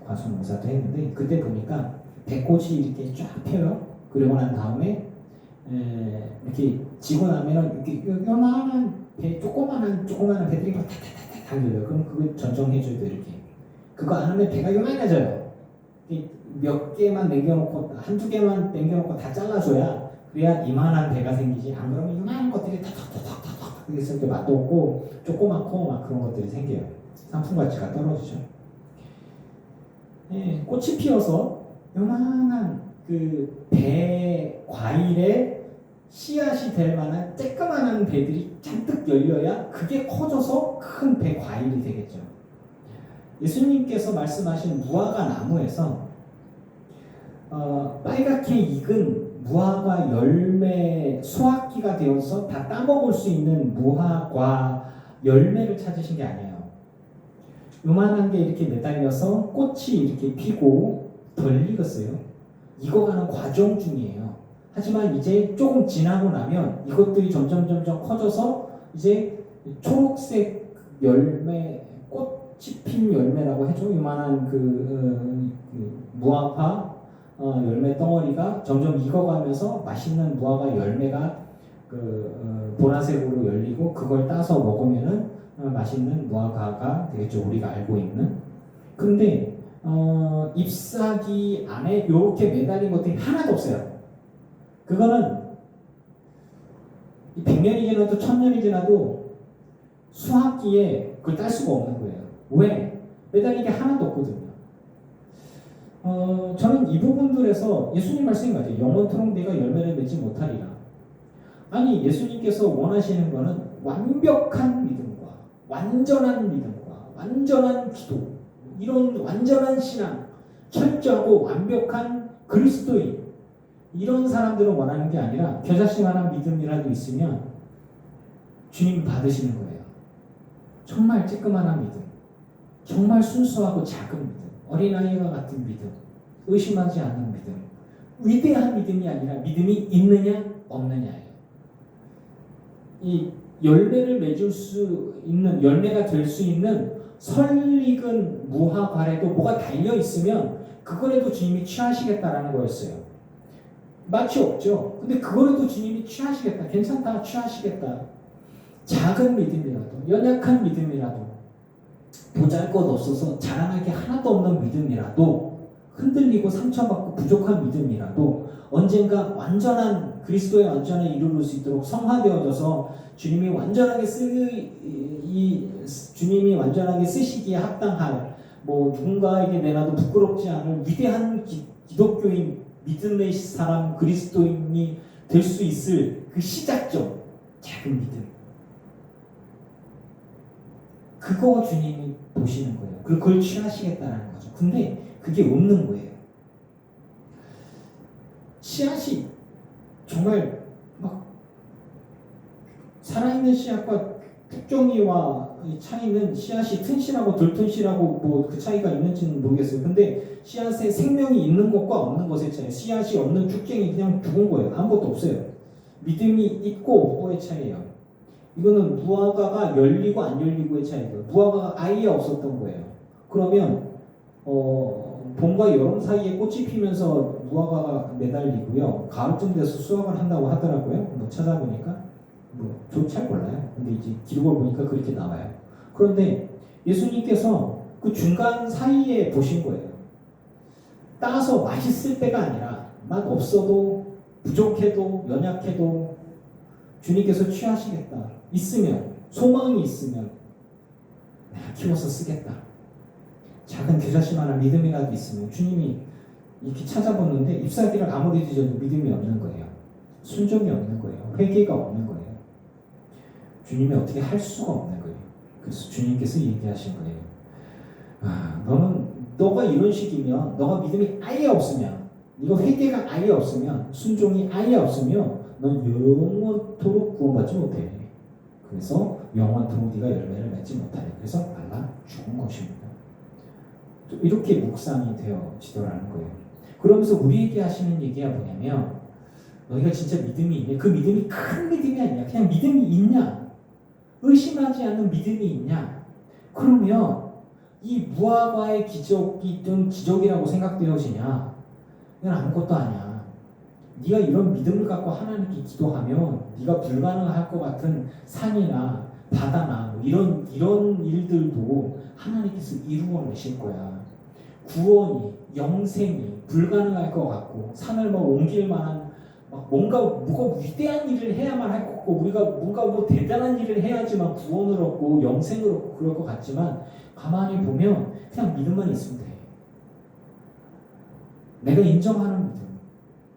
과수 농사도 했는데 그때 보니까 배꽃이 이렇게 쫙 펴요. 그리고 난 다음에 이렇게 지고 나면은 이렇게 요만한 배, 조그만한 배들이 막 타타타타 달려요. 그럼 그거 전정해줘야 돼 이렇게. 그거 안 하면 배가 요만해져요. 몇 개만 남겨놓고 한두 개만 남겨놓고 다 잘라줘야 그래야 이만한 배가 생기지. 안 그러면 이만한 것들이 탁탁탁탁탁 그래서 이렇게 맛도 없고 조그맣고 막 그런 것들이 생겨요. 상품 가치가 떨어지죠. 꽃이 피어서 요만한 배 과일에 씨앗이 될 만한 쬐끄만한 배들이 잔뜩 열려야 그게 커져서 큰 배 과일이 되겠죠. 예수님께서 말씀하신 무화과 나무에서 빨갛게 익은 무화과 열매 수확기가 되어서 다 따먹을 수 있는 무화과 열매를 찾으신 게 아니에요. 요만한 게 이렇게 매달려서 꽃이 이렇게 피고 덜 익었어요. 익어가는 과정 중이에요. 하지만 이제 조금 지나고 나면 이것들이 점점 커져서 이제 초록색 열매, 꽃이 핀 열매라고 해줘. 요만한 무화과 열매 덩어리가 점점 익어가면서 맛있는 무화과 열매가 보라색으로 열리고 그걸 따서 먹으면은 맛있는 무화과가 되겠죠. 우리가 알고 있는. 근데 잎사귀 안에 이렇게 매달린 것들이 하나도 없어요. 그거는 100년이 지나도 1000년이 지나도 수확기에 그걸 딸 수가 없는 거예요. 왜? 매달린 게 하나도 없거든요. 저는 이 부분들에서 예수님 말씀이 맞아요. 영원토록 내가 열매를 맺지 못하리라. 아니 예수님께서 원하시는 거는 완벽한 믿음과 완전한 믿음과 완전한 기도, 이런 완전한 신앙, 철저하고 완벽한 그리스도인, 이런 사람들을 원하는 게 아니라 겨자씨만한 믿음이라도 있으면 주님 받으시는 거예요. 정말 쬐끄만한 믿음, 정말 순수하고 작은 믿음, 어린아이와 같은 믿음, 의심하지 않는 믿음, 위대한 믿음이 아니라 믿음이 있느냐 없느냐예요. 이 열매를 맺을 수 있는, 열매가 될 수 있는 설익은 무화과에도 뭐가 달려 있으면 그거라도 주님이 취하시겠다라는 거였어요. 맛이 없죠. 근데 그거라도 주님이 취하시겠다, 괜찮다, 취하시겠다. 작은 믿음이라도, 연약한 믿음이라도, 보잘것없어서 자랑할 게 하나도 없는 믿음이라도, 흔들리고 상처받고 부족한 믿음이라도 언젠가 완전한 그리스도의 완전에 이르를 수 있도록 성화되어져서 주님이 완전하게 주님이 완전하게 쓰시기에 합당할, 뭐 누군가에게 내놔도 부끄럽지 않을 위대한 기독교인, 믿음의 사람, 그리스도인이 될 수 있을 그 시작점, 작은 믿음, 그거 주님이 보시는 거예요. 그리고 그걸 취하시겠다는 거죠. 근데 그게 없는 거예요. 씨앗이 정말 막 살아있는 씨앗과 푹종이와 차이는, 씨앗이 튼실하고 덜 튼실하고 뭐 그 차이가 있는지는 모르겠어요. 근데 씨앗에 생명이 있는 것과 없는 것의 차이, 씨앗이 없는 푹종이 그냥 죽은 거예요. 아무것도 없어요. 믿음이 있고 없고의 차이예요. 이거는 무화과가 열리고 안 열리고의 차이고요. 무화과가 아예 없었던 거예요. 그러면 봄과 여름 사이에 꽃이 피면서 무화과가 매달리고요. 가을쯤 돼서 수확을 한다고 하더라고요. 뭐 찾아보니까 저 잘 몰라요. 근데 이제 기록을 보니까 그렇게 나와요. 그런데 예수님께서 그 중간 사이에 보신 거예요. 따서 맛있을 때가 아니라 맛 없어도, 부족해도, 연약해도 주님께서 취하시겠다. 있으면, 소망이 있으면 내가 키워서 쓰겠다. 작은 겨자씨만한 믿음이라도 있으면 주님이 이렇게 찾아보는데 잎사귀를 아무리 뒤져도 믿음이 없는 거예요. 순종이 없는 거예요. 회개가 없는 거예요. 주님이 어떻게 할 수가 없는 거예요. 그래서 주님께서 얘기하신 거예요. 너가 이런 식이면, 너가 믿음이 아예 없으면, 네가 회개가 아예 없으면, 순종이 아예 없으면 넌 영원토록 구원받지 못해. 그래서 영원토록 네가 열매를 맺지 못하래. 그래서 말라 죽은 것입니다. 이렇게 묵상이 되어지더라는 거예요. 그러면서 우리에게 하시는 얘기가 뭐냐면, 너희가 진짜 믿음이 있냐? 그 믿음이 큰 믿음이 아니야. 그냥 믿음이 있냐? 의심하지 않는 믿음이 있냐? 그러면 이 무화과의 기적이 좀 기적이라고 생각되어지냐? 이건 아무것도 아니야. 네가 이런 믿음을 갖고 하나님께 기도하면 네가 불가능할 것 같은 산이나 바다나 뭐 이런 일들도 하나님께서 이루어내실 거야. 구원이, 영생이 불가능할 것 같고, 산을 막 옮길 만한 뭔가 위대한 일을 해야만 할 것 같고, 우리가 뭔가 대단한 일을 해야지만 구원을 얻고 영생을 얻고 그럴 것 같지만, 가만히 보면 그냥 믿음만 있으면 돼. 내가 인정하는 믿음,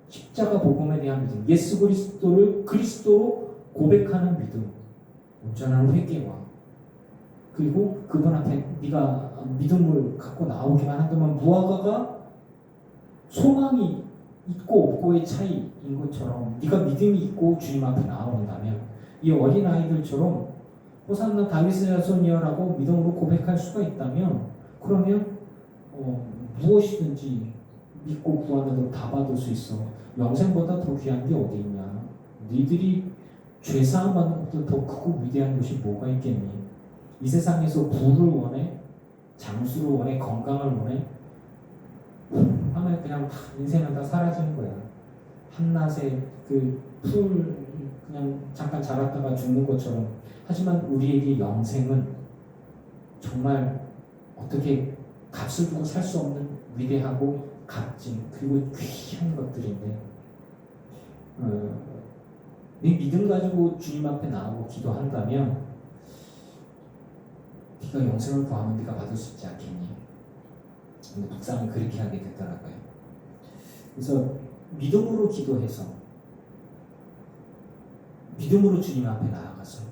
십자가 복음에 대한 믿음, 예수 그리스도를 그리스도로 고백하는 믿음, 온전한 회개와, 그리고 그분 앞에 네가 믿음을 갖고 나오기만 한다면, 무화과가 소망이 있고 없고의 차이인 것처럼 네가 믿음이 있고 주님 앞에 나온다면, 이 어린아이들처럼 호산나 다윗의 자손이여라고 믿음으로 고백할 수가 있다면, 그러면 무엇이든지 믿고 구하는 다 받을 수 있어. 영생보다 더 귀한 게 어디 있냐? 니들이 죄사함 받는 것보다 더 크고 위대한 것이 뭐가 있겠니? 이 세상에서 부를 원해? 장수를 원해? 건강을 원해? 하면 그냥 인생은 다 사라지는 거야. 한낮에 그 풀 그냥 잠깐 자랐다가 죽는 것처럼. 하지만 우리에게 영생은 정말 어떻게 값을 두고 살 수 없는 위대하고 값진, 그리고 귀한 것들인데, 네 믿음 가지고 주님 앞에 나오고 기도한다면 네가 영생을 구하면 네가 받을 수 있지 않겠니? 근데 묵상은 그렇게 하게 되더라고요. 그래서 믿음으로 기도해서, 믿음으로 주님 앞에 나아가서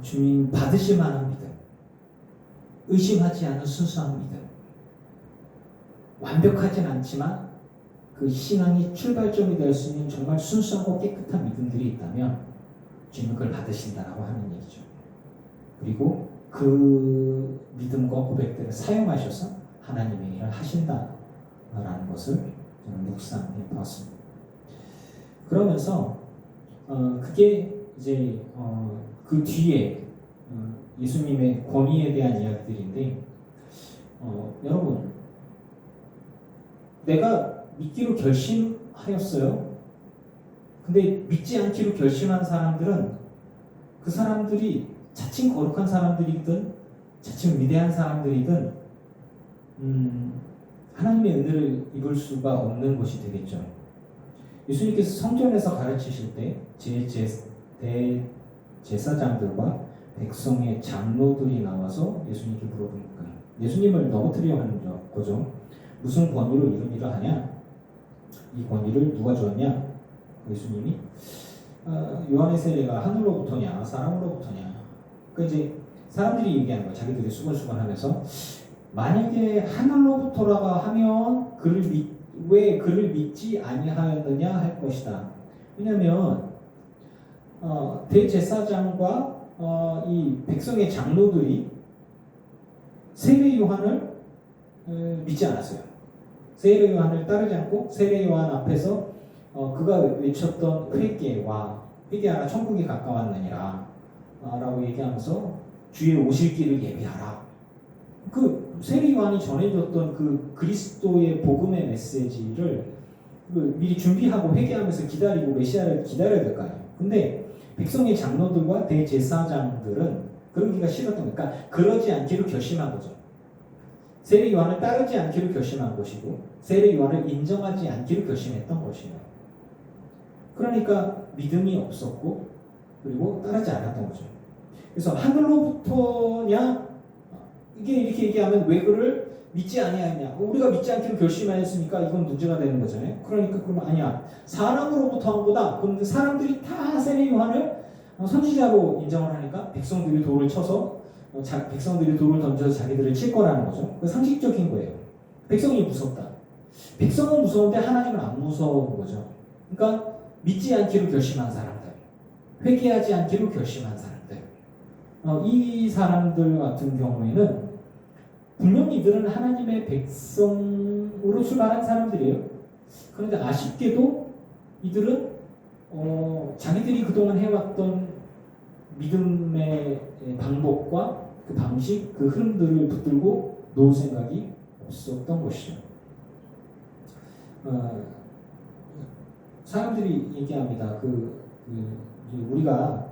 주님 받으실 만한 믿음, 의심하지 않은 순수한 믿음. 완벽하진 않지만 그 신앙이 출발점이 될 수 있는 정말 순수하고 깨끗한 믿음들이 있다면 주님은 그걸 받으신다라고 하는 얘기죠. 그리고 그 믿음과 고백들을 사용하셔서 하나님의 일을 하신다라는 것을 저는 묵상해 보았습니다. 그러면서 그게 이제 그 뒤에 예수님의 권위에 대한 이야기들인데 여러분 내가 믿기로 결심하였어요. 근데 믿지 않기로 결심한 사람들은 그 사람들이 자칭 거룩한 사람들이든 자칭 위대한 사람들이든 하나님의 은혜를 입을 수가 없는 것이 되겠죠. 예수님께서 성전에서 가르치실 때 대제사장들과 백성의 장로들이 나와서 예수님께 물어보니까 예수님을 넘어뜨려 하는 거죠. 무슨 권위로 이런 일을 하냐? 이 권위를 누가 주었냐? 예수님이 요한의 세례가 하늘로부터냐 사람으로부터냐? 그러니까 이제 사람들이 얘기하는 거야. 자기들이 수근수근하면서 만약에 하늘로부터라고 하면 왜 그를 믿지 아니하였느냐 할 것이다. 왜냐하면 대제사장과 이 백성의 장로들이 세례 요한을 믿지 않았어요. 세례 요한을 따르지 않고 세례 요한 앞에서 그가 외쳤던 회개하라 천국이 가까웠느니라 라고 얘기하면서 주의 오실 길을 예비하라. 그 세례 요한이 전해줬던 그 그리스도의 복음의 메시지를 미리 준비하고 회개하면서 기다리고 메시아를 기다려야 될 거 아니에요. 근데 백성의 장로들과 대제사장들은 그러기가 싫었던 거예요. 그러니까 그러지 않기로 결심한 거죠. 세례 요한을 따르지 않기로 결심한 것이고 세례 요한을 인정하지 않기로 결심했던 것이에요. 그러니까 믿음이 없었고 그리고 따르지 않았던 거죠. 그래서 하늘로부터냐 이게 이렇게 얘기하면 왜 그를 믿지 아니하였냐? 우리가 믿지 않기로 결심하였으니까 이건 문제가 되는 거잖아요. 그러니까 그러면 아니야. 사람으로부터 한 거다. 그런데 사람들이 다 세례 요한을 선지자로 인정을 하니까 백성들이 돌을 쳐서 백성들이 돌을 던져서 자기들을 칠 거라는 거죠. 그 상식적인 거예요. 백성이 무섭다. 백성은 무서운데 하나님은 안 무서운 거죠. 그러니까 믿지 않기로 결심한 사람들, 회개하지 않기로 결심한 사람들. 이 사람들 같은 경우에는 분명히 이들은 하나님의 백성으로 출발한 사람들이에요. 그런데 아쉽게도 이들은 자기들이 그동안 해왔던 믿음의 방법과 그 방식, 그 흐름들을 붙들고 놓을 생각이 없었던 것이죠. 사람들이 얘기합니다. 우리가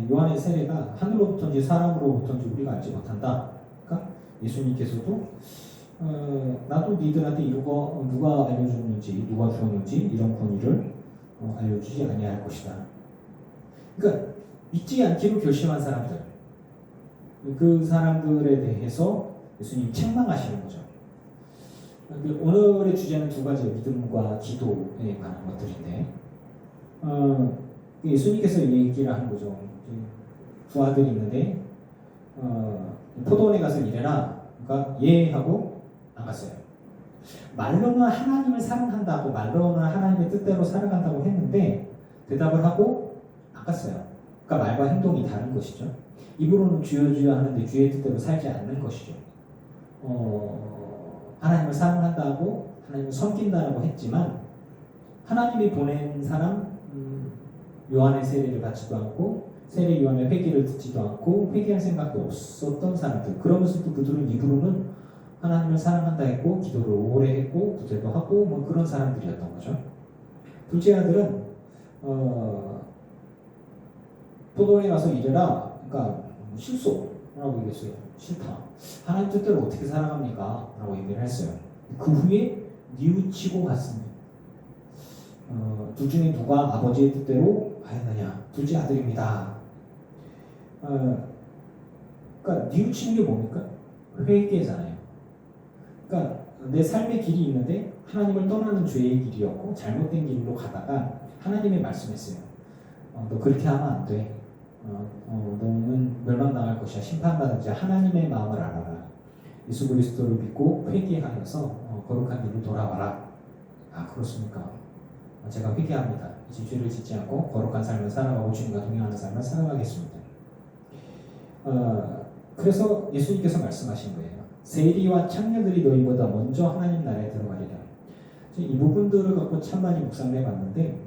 요한의 세례가 하늘로부터인지 사람으로부터인지 우리가 알지 못한다. 그러니까 예수님께서도 나도 니들한테 이거 누가 알려줬는지 누가 주었는지 이런 권위를 알려주지 아니할 것이다. 그러니까 믿지 않기로 결심한 사람들, 그 사람들에 대해서 예수님이 책망하시는 거죠. 오늘의 주제는 두 가지예요. 믿음과 기도에 관한 것들인데 예수님께서 얘기를 하는 거죠. 두 아들이 있는데 포도원에 가서 일해라. 그러니까 예 하고 나갔어요. 말로는 하나님을 사랑한다고 말로는 하나님의 뜻대로 살아간다고 했는데 대답을 하고 나갔어요. 그러니까 말과 행동이 다른 것이죠. 입으로는 주여 주여 하는데 주의 뜻대로 살지 않는 것이죠. 하나님을 사랑한다고 하나님을 섬긴다라고 했지만 하나님이 보낸 사람 요한의 세례를 받지도 않고 세례 요한의 회개를 듣지도 않고 회개할 생각도 없었던 사람들. 그러면서도 그들은 입으로는 하나님을 사랑한다 했고 기도를 오래 했고 구제도 하고 뭐 그런 사람들이었던 거죠. 둘째 아들은 포도원에 가서 일해라. 그러니까 실소라고 얘기했어요. 싫다. 하나님 뜻대로 어떻게 살아갑니까? 라고 얘기를 했어요. 그 후에 뉘우치고 갔습니다. 둘 중에 누가 아버지의 뜻대로 하였느냐? 둘째 아들입니다. 그러니까 뉘우치는 게 뭡니까? 회개잖아요. 그러니까 내 삶의 길이 있는데 하나님을 떠나는 죄의 길이었고 잘못된 길로 가다가 하나님이 말씀했어요. 너 그렇게 하면 안 돼. 너는 멸망당할 것이야. 심판받은 자 하나님의 마음을 알아라. 예수 그리스도를 믿고 회개하여서 거룩한 길로 돌아와라. 아 그렇습니까? 제가 회개합니다. 이제 죄를 짓지 않고 거룩한 삶을 살아가고 주님과 동행하는 삶을 살아가겠습니다. 그래서 예수님께서 말씀하신 거예요. 세리와 창녀들이 너희보다 먼저 하나님 나라에 들어가리라. 이 부분들을 갖고 참 많이 묵상을 해봤는데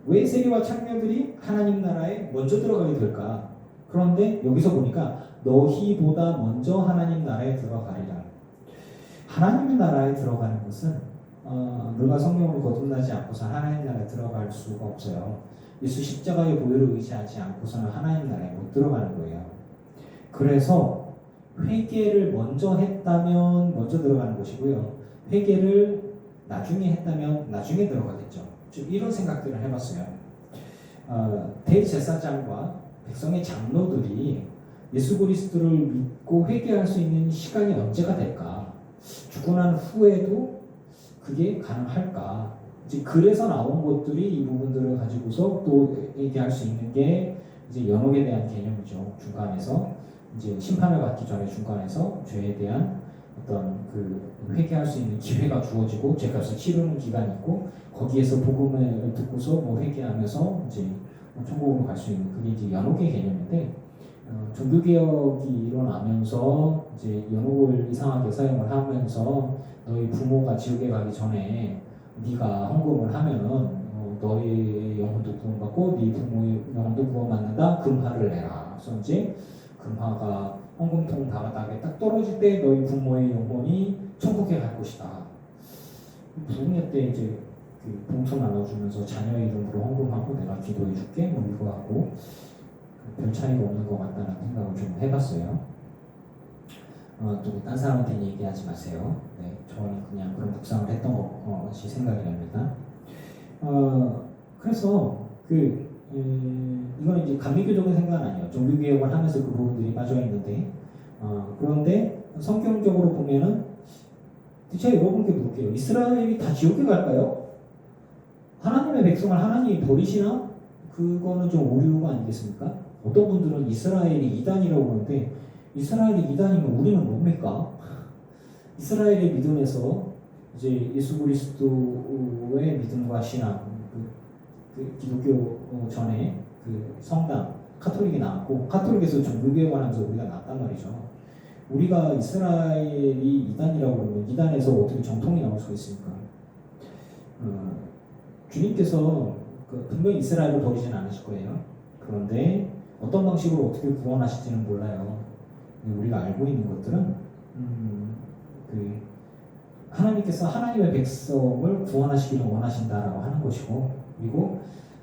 왜 세리와 창녀들이 하나님 나라에 먼저 들어가게 될까? 그런데 여기서 보니까 너희보다 먼저 하나님 나라에 들어가리라. 하나님의 나라에 들어가는 것은 누가 성경을 거듭나지 않고서 하나님 나라에 들어갈 수가 없어요. 예수 십자가의 보혈을 의지하지 않고서는 하나님 나라에 못 들어가는 거예요. 그래서 회개를 먼저 했다면 먼저 들어가는 것이고요. 회개를 나중에 했다면 나중에 들어가겠죠. 좀 이런 생각들을 해봤어요. 대제사장과 백성의 장로들이 예수 그리스도를 믿고 회개할 수 있는 시간이 언제가 될까? 죽고 난 후에도 그게 가능할까? 이제 그래서 나온 것들이 이 부분들을 가지고서 또 얘기할 수 있는 게 이제 연옥에 대한 개념이죠. 중간에서 이제 심판을 받기 전에 중간에서 죄에 대한 어떤 그 회개할 수 있는 기회가 주어지고 죄값을 치르는 기간이 있고 거기에서 복음을 듣고서 뭐 회개하면서 이제 천국으로 갈 수 있는 그게 이제 연옥의 개념인데 종교개혁이 일어나면서 이제 연옥을 이상하게 사용을 하면서 너희 부모가 지옥에 가기 전에 네가 헌금을 하면은 너희 영혼도 구원받고 네 부모의 영혼도 구원받는다. 금화를 내라. 그래서 이제 금화가 헌금통 바닥에 딱 떨어질 때 너희 부모의 영혼이 천국에 갈 것이다. 부흥회 때 이제 그 봉투 나눠주면서 자녀 이름으로 헌금하고 내가 기도해 줄게 뭐 이거 하고 별 차이가 없는 것 같다는 생각을 좀 해봤어요. 또 딴 사람한테 얘기하지 마세요. 네, 저는 그냥 그런 묵상을 했던 것이 생각이 납니다. 그래서 이건 이제 감리교적인 생각은 아니에요. 종교개혁을 하면서 그 부분들이 빠져 있는데 그런데 성경적으로 보면은 제가 여러분께 물을게요. 이스라엘이 다 지옥에 갈까요? 하나님의 백성을 하나님이 버리시나? 그거는 좀 오류가 아니겠습니까? 어떤 분들은 이스라엘이 이단이라고 그러는데 이스라엘이 이단이면 우리는 뭡니까? 이스라엘의 믿음에서 이제 예수 그리스도의 믿음과 신앙, 그 기독교 전에 그 성당 카톨릭이 나왔고 카톨릭에서 종교개혁을 하면서 우리가 나왔단 말이죠. 우리가 이스라엘이 이단이라고 그러면 이단에서 어떻게 정통이 나올 수가 있습니까? 주님께서 분명히 이스라엘을 버리지는 않으실 거예요. 그런데 어떤 방식으로 어떻게 구원하실지는 몰라요. 우리가 알고 있는 것들은 하나님께서 하나님의 백성을 구원하시기를 원하신다라고 하는 것이고 그리고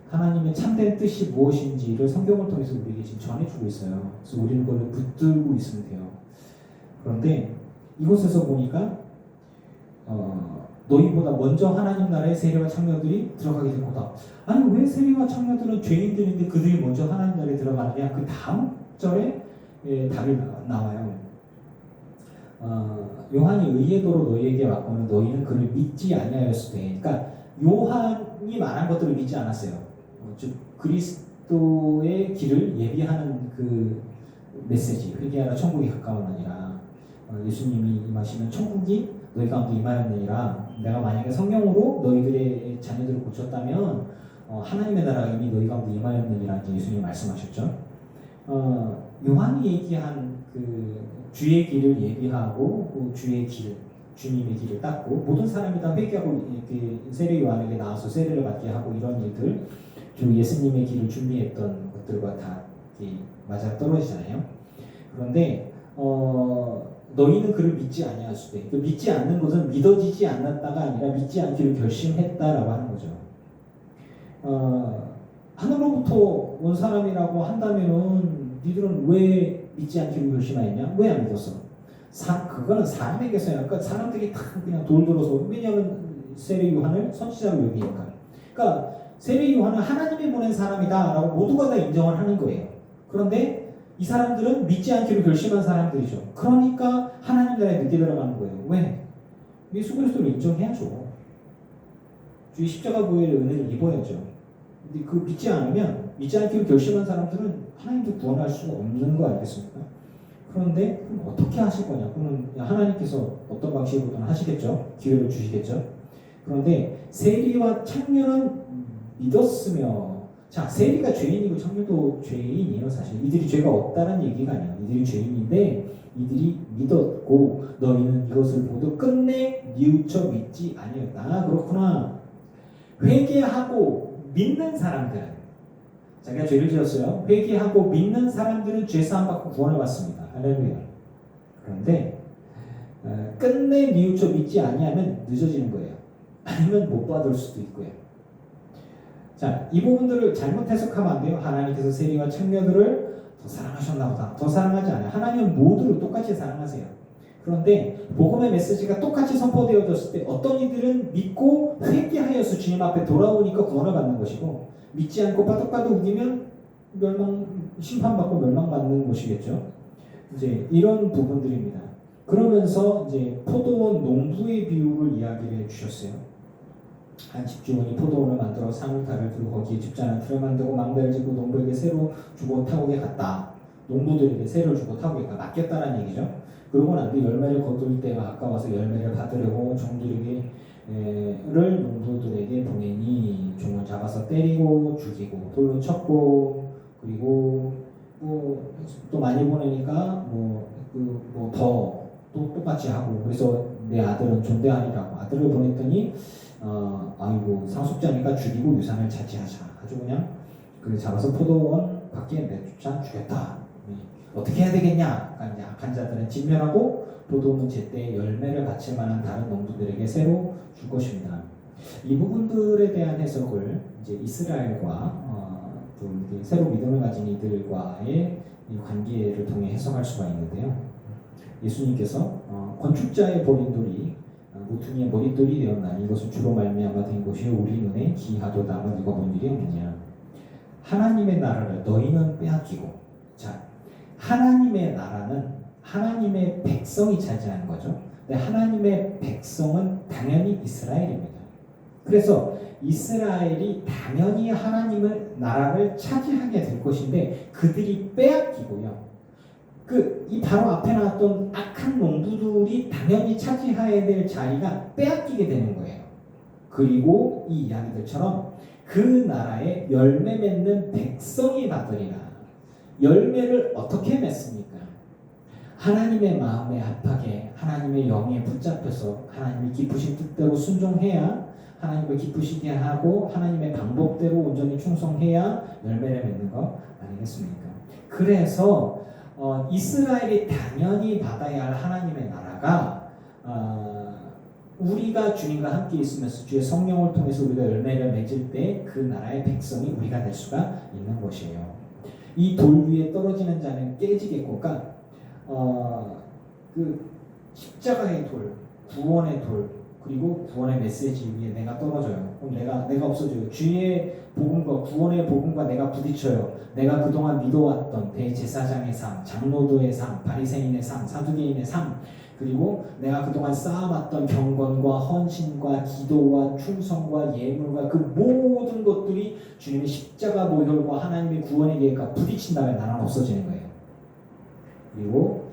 하나님의 참된 뜻이 무엇인지를 성경을 통해서 우리에게 지금 전해주고 있어요. 그래서 우리는 그걸 붙들고 있으면 돼요. 그런데 이곳에서 보니까 너희보다 먼저 하나님 나라의 세리와 창녀들이 들어가게 될 거다. 아니 왜 세리와 창녀들은 죄인들인데 그들이 먼저 하나님 나라에 들어가느냐? 그 다음 절에 답이 나와요. 요한이 의의도로 너희에게 왔거늘 너희는 그를 믿지 아니하였을 때, 그러니까 요한이 말한 것들을 믿지 않았어요. 즉 그리스도의 길을 예비하는 그 메시지, 회개하라 천국이 가까우느니라. 예수님이 임하시면 천국이 너희 가운데 임하였느니라. 내가 만약에 성령으로 너희들의 자녀들을 고쳤다면 하나님의 나라가 이미 너희 가운데 임하였느니라 이제 예수님이 말씀하셨죠. 요한이 얘기한 그 주의 길을 예비하고 그 주의 길, 주님의 길을 닦고 모든 사람이 다 회개하고 이렇게 세례 요한에게 나와서 세례를 받게 하고 이런 일들, 주 예수님의 길을 준비했던 것들과 다 맞아 떨어지잖아요. 그런데 너희는 그를 믿지 아니하였을 때, 그 믿지 않는 것은 믿어지지 않았다가 아니라 믿지 않기를 결심했다라고 하는 거죠. 하늘로부터 온 사람이라고 한다면은 니들은 왜 믿지 않기로 결심하였냐? 왜 안 믿었어? 그거는 사람에게서야. 그러니까 사람들이 다 그냥 돌들어서, 왜냐하면 세례 요한을 선지자로 여기니까. 그러니까 세례 요한은 하나님이 보낸 사람이다라고 모두가 다 인정을 하는 거예요. 그런데 이 사람들은 믿지 않기로 결심한 사람들이죠. 그러니까 하나님 나라에 늦게 들어가는 거예요. 왜? 예수 그리스도를 인정해야죠. 주의 십자가 보혈의 은혜를 입어야죠. 근데 그 믿지 않기로 결심한 사람들은 하나님도 구원할 수가 없는 거 아니겠습니까? 그런데 그럼 어떻게 하실 거냐? 그러면 하나님께서 어떤 방식으로든 하시겠죠. 기회를 주시겠죠. 그런데 세리와 창녀는 믿었으며, 자, 세리가 죄인이고 창녀도 죄인이에요. 사실 이들이 죄가 없다는 얘기가 아니에요. 이들이 죄인인데 이들이 믿었고 너희는 이것을 모두 끝내 뉘우쳐 믿지 아니었다. 그렇구나. 회개하고 믿는 사람들은, 자기가 죄를 지었어요. 회개하고 믿는 사람들은 죄사함 받고 구원을 받습니다. 할렐루야. 그런데 끝내 뉘우쳐 믿지 아니하면 늦어지는 거예요. 아니면 못 받을 수도 있고요. 자, 이 부분들을 잘못 해석하면 안 돼요. 하나님께서 세리와 창녀들을 더 사랑하셨나 보다. 더 사랑하지 않아요. 하나님은 모두를 똑같이 사랑하세요. 그런데 복음의 메시지가 똑같이 선포되어졌을 때 어떤 이들은 믿고 회개하여서 주님 앞에 돌아오니까 구원을 받는 것이고, 믿지 않고 빠득빠득 우기면 심판받고 멸망받는 것이겠죠. 이제 이런 부분들입니다. 그러면서 이제 포도원 농부의 비유를 이야기를 해주셨어요. 한 집주인이 포도원을 만들어 사물탈을 들고 거기에 집자는 틀을 만들고 망대를 짓고 농부에게 새로 주고 타국에 갔다. 농부들에게 새를 주고 타국에 맡겼다는 얘기죠. 그러고 난 뒤 열매를 거둘 때가 가까워서 열매를 받으려고 종들에게 를 농부들에게 보내니 종을 잡아서 때리고 죽이고 돌로 쳤고, 그리고 또 많이 보내니까 더 또 똑같이 하고, 그래서 내 아들은 존대하리라고 아들을 보냈더니 아이고 상속자니까 죽이고 유산을 차지하자. 아주 그냥 잡아서 포도원 밖에 내쫓아 죽였다. 어떻게 해야 되겠냐? 그러니까 이제 악한 자들은 진멸하고 포도원은 제때 열매를 바칠 만한 다른 농부들에게 새로 줄 것입니다. 이 부분들에 대한 해석을 이제 이스라엘과 또 새로 믿음을 가진 이들과의 이 관계를 통해 해석할 수가 있는데요. 예수님께서 건축자의 버린 돌이 모퉁이의 머릿돌이 되었나니 이것은 주로 말미암아 된 것이 우리 눈에 기하도다만 읽어본 일이 없느냐. 하나님의 나라를 너희는 빼앗기고, 자, 하나님의 나라는 하나님의 백성이 차지하는 거죠. 근데 하나님의 백성은 당연히 이스라엘입니다. 그래서 이스라엘이 당연히 하나님의 나라를 차지하게 될 것인데 그들이 빼앗기고요. 이 바로 앞에 나왔던 악한 농부들이 당연히 차지해야 될 자리가 빼앗기게 되는 거예요. 그리고 이 이야기들처럼 그 나라에 열매 맺는 백성이 받으리라. 열매를 어떻게 맺습니까? 하나님의 마음에 합하게 하나님의 영에 붙잡혀서 하나님의 기쁘신 뜻대로 순종해야 하나님을 기쁘시게 하고 하나님의 방법대로 온전히 충성해야 열매를 맺는 거 아니겠습니까? 그래서 이스라엘이 당연히 받아야 할 하나님의 나라가 우리가 주님과 함께 있으면서 주의 성령을 통해서 우리가 열매를 맺을 때 그 나라의 백성이 우리가 될 수가 있는 것이에요. 이 돌 위에 떨어지는 자는 깨지겠고, 그러니까 그 십자가의 돌, 구원의 돌, 그리고 구원의 메시지 위에 내가 떨어져요. 그럼 내가 없어져요. 주의 복음과 구원의 복음과 내가 부딪혀요. 내가 그동안 믿어왔던 대제사장의 삶, 장로도의 삶, 바리새인의 삶, 사두개인의 삶, 그리고 내가 그동안 쌓아왔던 경건과 헌신과 기도와 충성과 예물과 그 모든 것들이 주님의 십자가 보혈과 하나님의 구원의 계획과 부딪힌다면 나는 없어지는 거예요. 그리고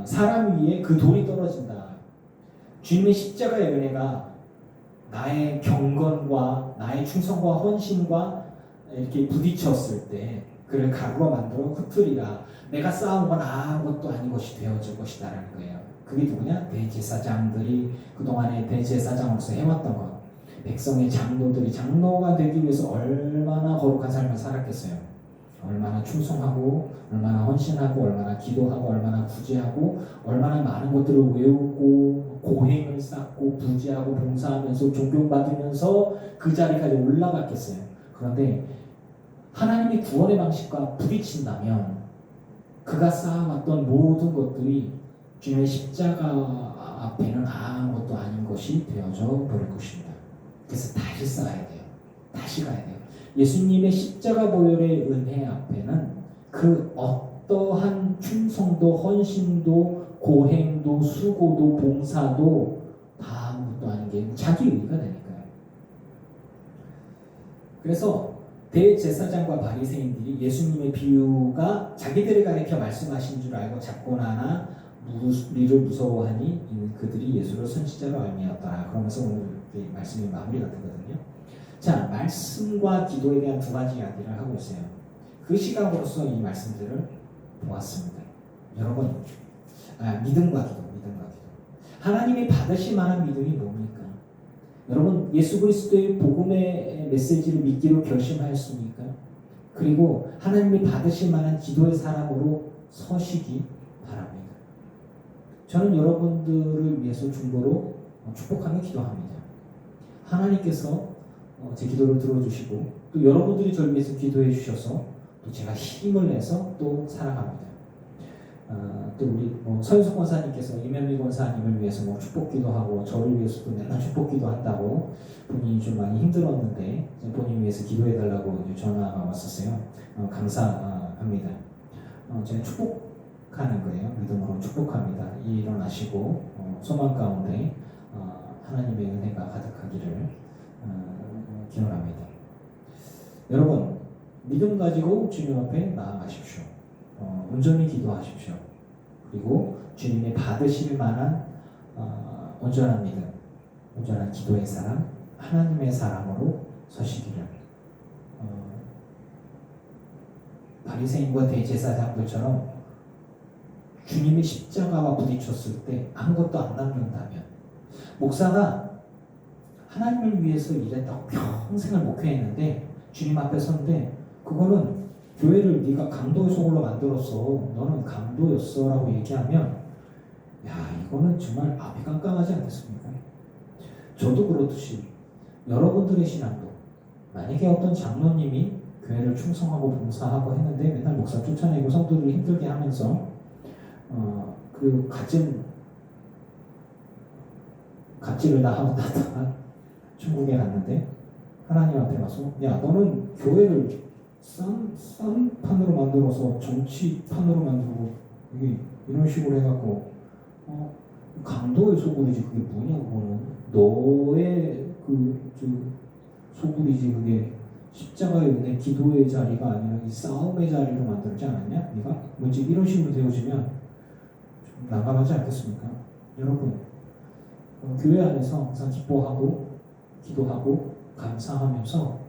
사람 위에 그 돌이 떨어진다. 주님의 십자가의 은혜가 나의 경건과 나의 충성과 헌신과 이렇게 부딪혔을 때 그를 가루로 만들어 흩으리라. 내가 쌓은 건 아무것도 아닌 것이 되어질 것이다라는 거예요. 그게 누구냐? 대제사장들이 그동안에 대제사장으로서 해왔던 것. 백성의 장로들이 장로가 되기 위해서 얼마나 거룩한 삶을 살았겠어요. 얼마나 충성하고 얼마나 헌신하고 얼마나 기도하고 얼마나 구제하고 얼마나 많은 것들을 외우고 고행을 쌓고 부제하고 봉사하면서 존경받으면서 그 자리까지 올라갔겠어요. 그런데 하나님의 구원의 방식과 부딪힌다면 그가 쌓아왔던 모든 것들이 주님의 십자가 앞에는 아무것도 아닌 것이 되어져 버릴 것입니다. 그래서 다시 쌓아야 돼요. 다시 가야 돼요. 예수님의 십자가 보혈의 은혜 앞에는 그 어떠한 충성도, 헌신도, 고행도, 수고도, 봉사도 다 아무것도 아닌 게 자기 의가 되니까요. 그래서 대제사장과 바리새인들이 예수님의 비유가 자기들을 가리켜 말씀하신 줄 알고 잡고나나 우리를 무서워하니 이는 그들이 예수를 선지자로 알미었더라. 그러면서 오늘 이 말씀이 마무리가 되거든요. 자, 말씀과 기도에 대한 두 가지 이야기를 하고 있어요. 그 시각으로서 이 말씀들을 보았습니다. 여러분, 믿음과 기도. 하나님이 받으실 만한 믿음이 뭡니까? 여러분, 예수 그리스도의 복음의 메시지를 믿기로 결심하였습니까? 그리고 하나님이 받으실 만한 기도의 사람으로 서시기 바랍니다. 저는 여러분들을 위해서 중보로 축복하며 기도합니다. 하나님께서 제 기도를 들어주시고 또 여러분들이 저를 위해서 기도해 주셔서 또 제가 힘을 내서 또 살아갑니다. 또 우리 서윤석 권사님께서 이면미 권사님을 위해서 축복기도 하고 저를 위해서도 맨날 축복기도 한다고 본인이 좀 많이 힘들었는데 본인 위해서 기도해달라고 전화가 왔었어요. 감사합니다. 제가 축복하는 거예요. 믿음으로 축복합니다. 일어나시고 소망 가운데 하나님의 은혜가 가득하기를 기원합니다. 여러분, 믿음 가지고 주님 앞에 나아가십시오. 온전히 기도하십시오. 그리고 주님이 받으실 만한 온전한 믿음, 온전한 기도의 사람, 하나님의 사람으로 서시기를. 바리새인과 대제사장들처럼 주님의 십자가와 부딪혔을 때 아무것도 안 남는다면, 목사가 하나님을 위해서 일했다고 평생을 목회했는데 주님 앞에 섰는데 그거는 교회를 네가 강도의 소굴로 만들었어, 너는 강도였어 라고 얘기하면 이거는 정말 마음이 깜깜하지 않겠습니까? 저도 그렇듯이 여러분들의 신앙도 만약에 어떤 장로님이 교회를 충성하고 봉사하고 했는데 맨날 목사 쫓아내고 성도들을 힘들게 하면서 그리고 갑질을 다 하다가 천국에 갔는데 하나님 앞에 가서 너는 교회를 쌈판으로 만들어서 정치판으로 만들고 이게 이런 식으로 해갖고 강도의 소굴이지 그게 뭐냐, 그거는 너의 소굴이지, 그게 십자가의 은혜 기도의 자리가 아니라 이 싸움의 자리로 만들지 않았냐? 네가 뭔지 이런 식으로 되어지면 좀 난감하지 않겠습니까? 여러분, 교회 안에서 항상 기뻐하고 기도하고 감사하면서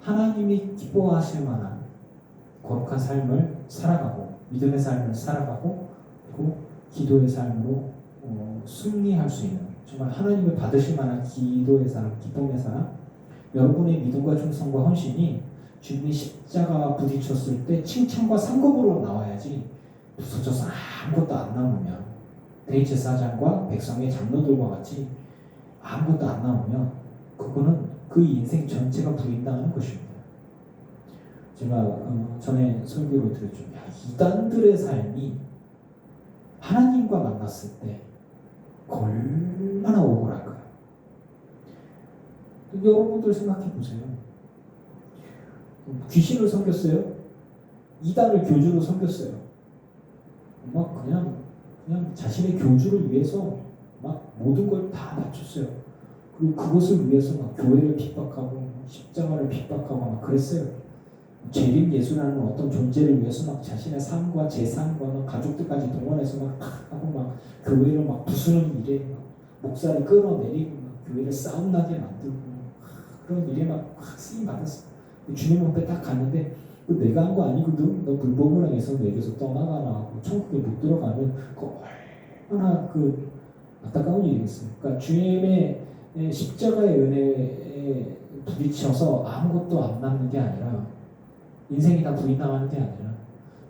하나님이 기뻐하실 만한 거룩한 삶을 살아가고 믿음의 삶을 살아가고 그리고 기도의 삶으로 승리할 수 있는, 정말 하나님을 받으실 만한 기도의 사람, 기쁨의 사람, 여러분의 믿음과 충성과 헌신이 주님의 십자가와 부딪혔을 때 칭찬과 상급으로 나와야지 부서져서 아무것도 안 남으면, 대제사장과 백성의 장로들과 같이 아무것도 안 남으면 그거는 그 인생 전체가 부인당하는 것입니다. 제가 전에 설교로 드렸죠. 이단들의 삶이 하나님과 만났을 때 얼마나 억울할까요? 여러분들 생각해 보세요. 귀신을 섬겼어요. 이단을 교주로 섬겼어요. 막 그냥 자신의 교주를 위해서 막 모든 걸 다 바쳤어요. 그리고 그것을 위해서 막 교회를 핍박하고 십자가를 핍박하고 막 그랬어요. 재림 예수라는 어떤 존재를 위해서 막 자신의 삶과 재산과 막 가족들까지 동원해서 막 하고 막 교회를 막 부수는 일에 막 목사를 끌어내리고 막 교회를 싸움나게 만들고 그런 일에 막 쓰임 받았어. 주님 앞에 딱 갔는데 내가 한 거 아니거든. 너 불법을 해서 내게서 떠나가라. 천국에 못 들어가면 그 얼마나 안타까운 일이겠어요. 그러니까 주님의 십자가의 은혜에 부딪혀서 아무것도 안 남는 게 아니라, 인생이 다 부인당하는 게 아니라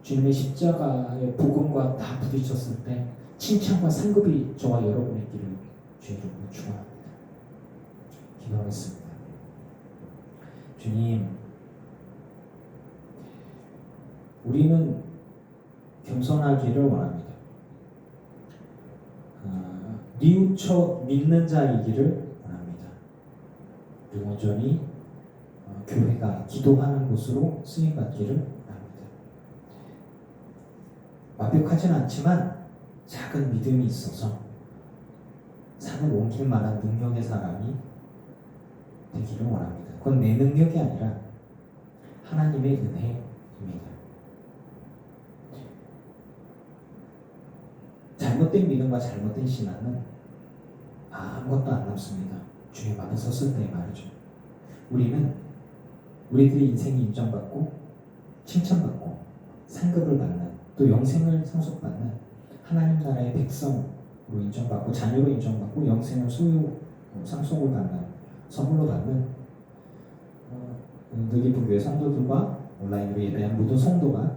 주님의 십자가의 복음과 다 부딪혔을 때 칭찬과 상급이 저와 여러분의 길을 주의 이름으로 축원합니다. 기도하겠습니다. 주님, 우리는 겸손하기를 원합니다. 뉘우쳐 믿는 자이기를 원합니다. 그리고 온전히 교회가 기도하는 곳으로 쓰임받기를 원합니다. 완벽하진 않지만 작은 믿음이 있어서 산을 옮길 만한 능력의 사람이 되기를 원합니다. 그건 내 능력이 아니라 하나님의 은혜입니다. 잘못된 믿음과 잘못된 신앙은 아무것도 안 남습니다. 주님 앞에 섰을 때 말이죠. 우리는 우리들의 인생이 인정받고 칭찬받고 상급을 받는 또 영생을 상속받는 하나님 나라의 백성으로 인정받고 자녀로 인정받고 영생을 소유 상속을 받는 선물로 받는 느기쁜 교회 성도들과 온라인으로 예배한 모든 성도가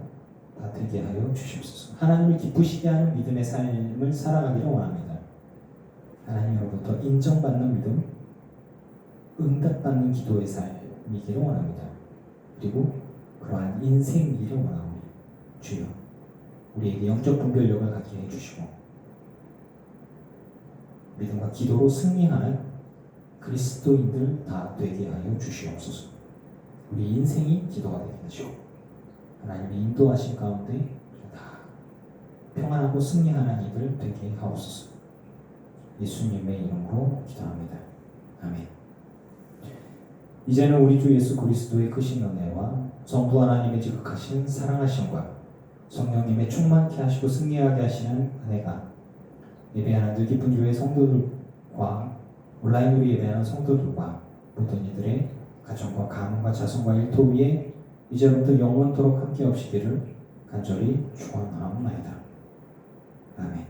다 되게 하여 주시옵소서. 하나님을 기쁘시게 하는 믿음의 삶을 살아가기를 원합니다. 하나님으로부터 인정받는 믿음, 응답받는 기도의 삶이기를 원합니다. 그리고 그러한 인생이기를 원합니다. 주여, 우리에게 영적 분별력을 갖게 해주시고 믿음과 기도로 승리하는 그리스도인들 다 되게 하여 주시옵소서. 우리 인생이 기도가 되게 하시고 하나님의 인도하신 가운데 다 평안하고 승리하는 이들 되게 하옵소서. 예수님의 이름으로 기도합니다. 아멘. 이제는 우리 주 예수 그리스도의 크신 은혜와 성부 하나님의 지극하신 사랑하심과 성령님의 충만케 하시고 승리하게 하시는 은혜가 예배하는 느기쁜 교회 성도들과 온라인으로 예배하는 성도들과 모든 이들의 가정과 가문과 자손과 일터 위에 이제부터 영원토록 함께 없시기를 간절히 축원하옵나이다. 아멘.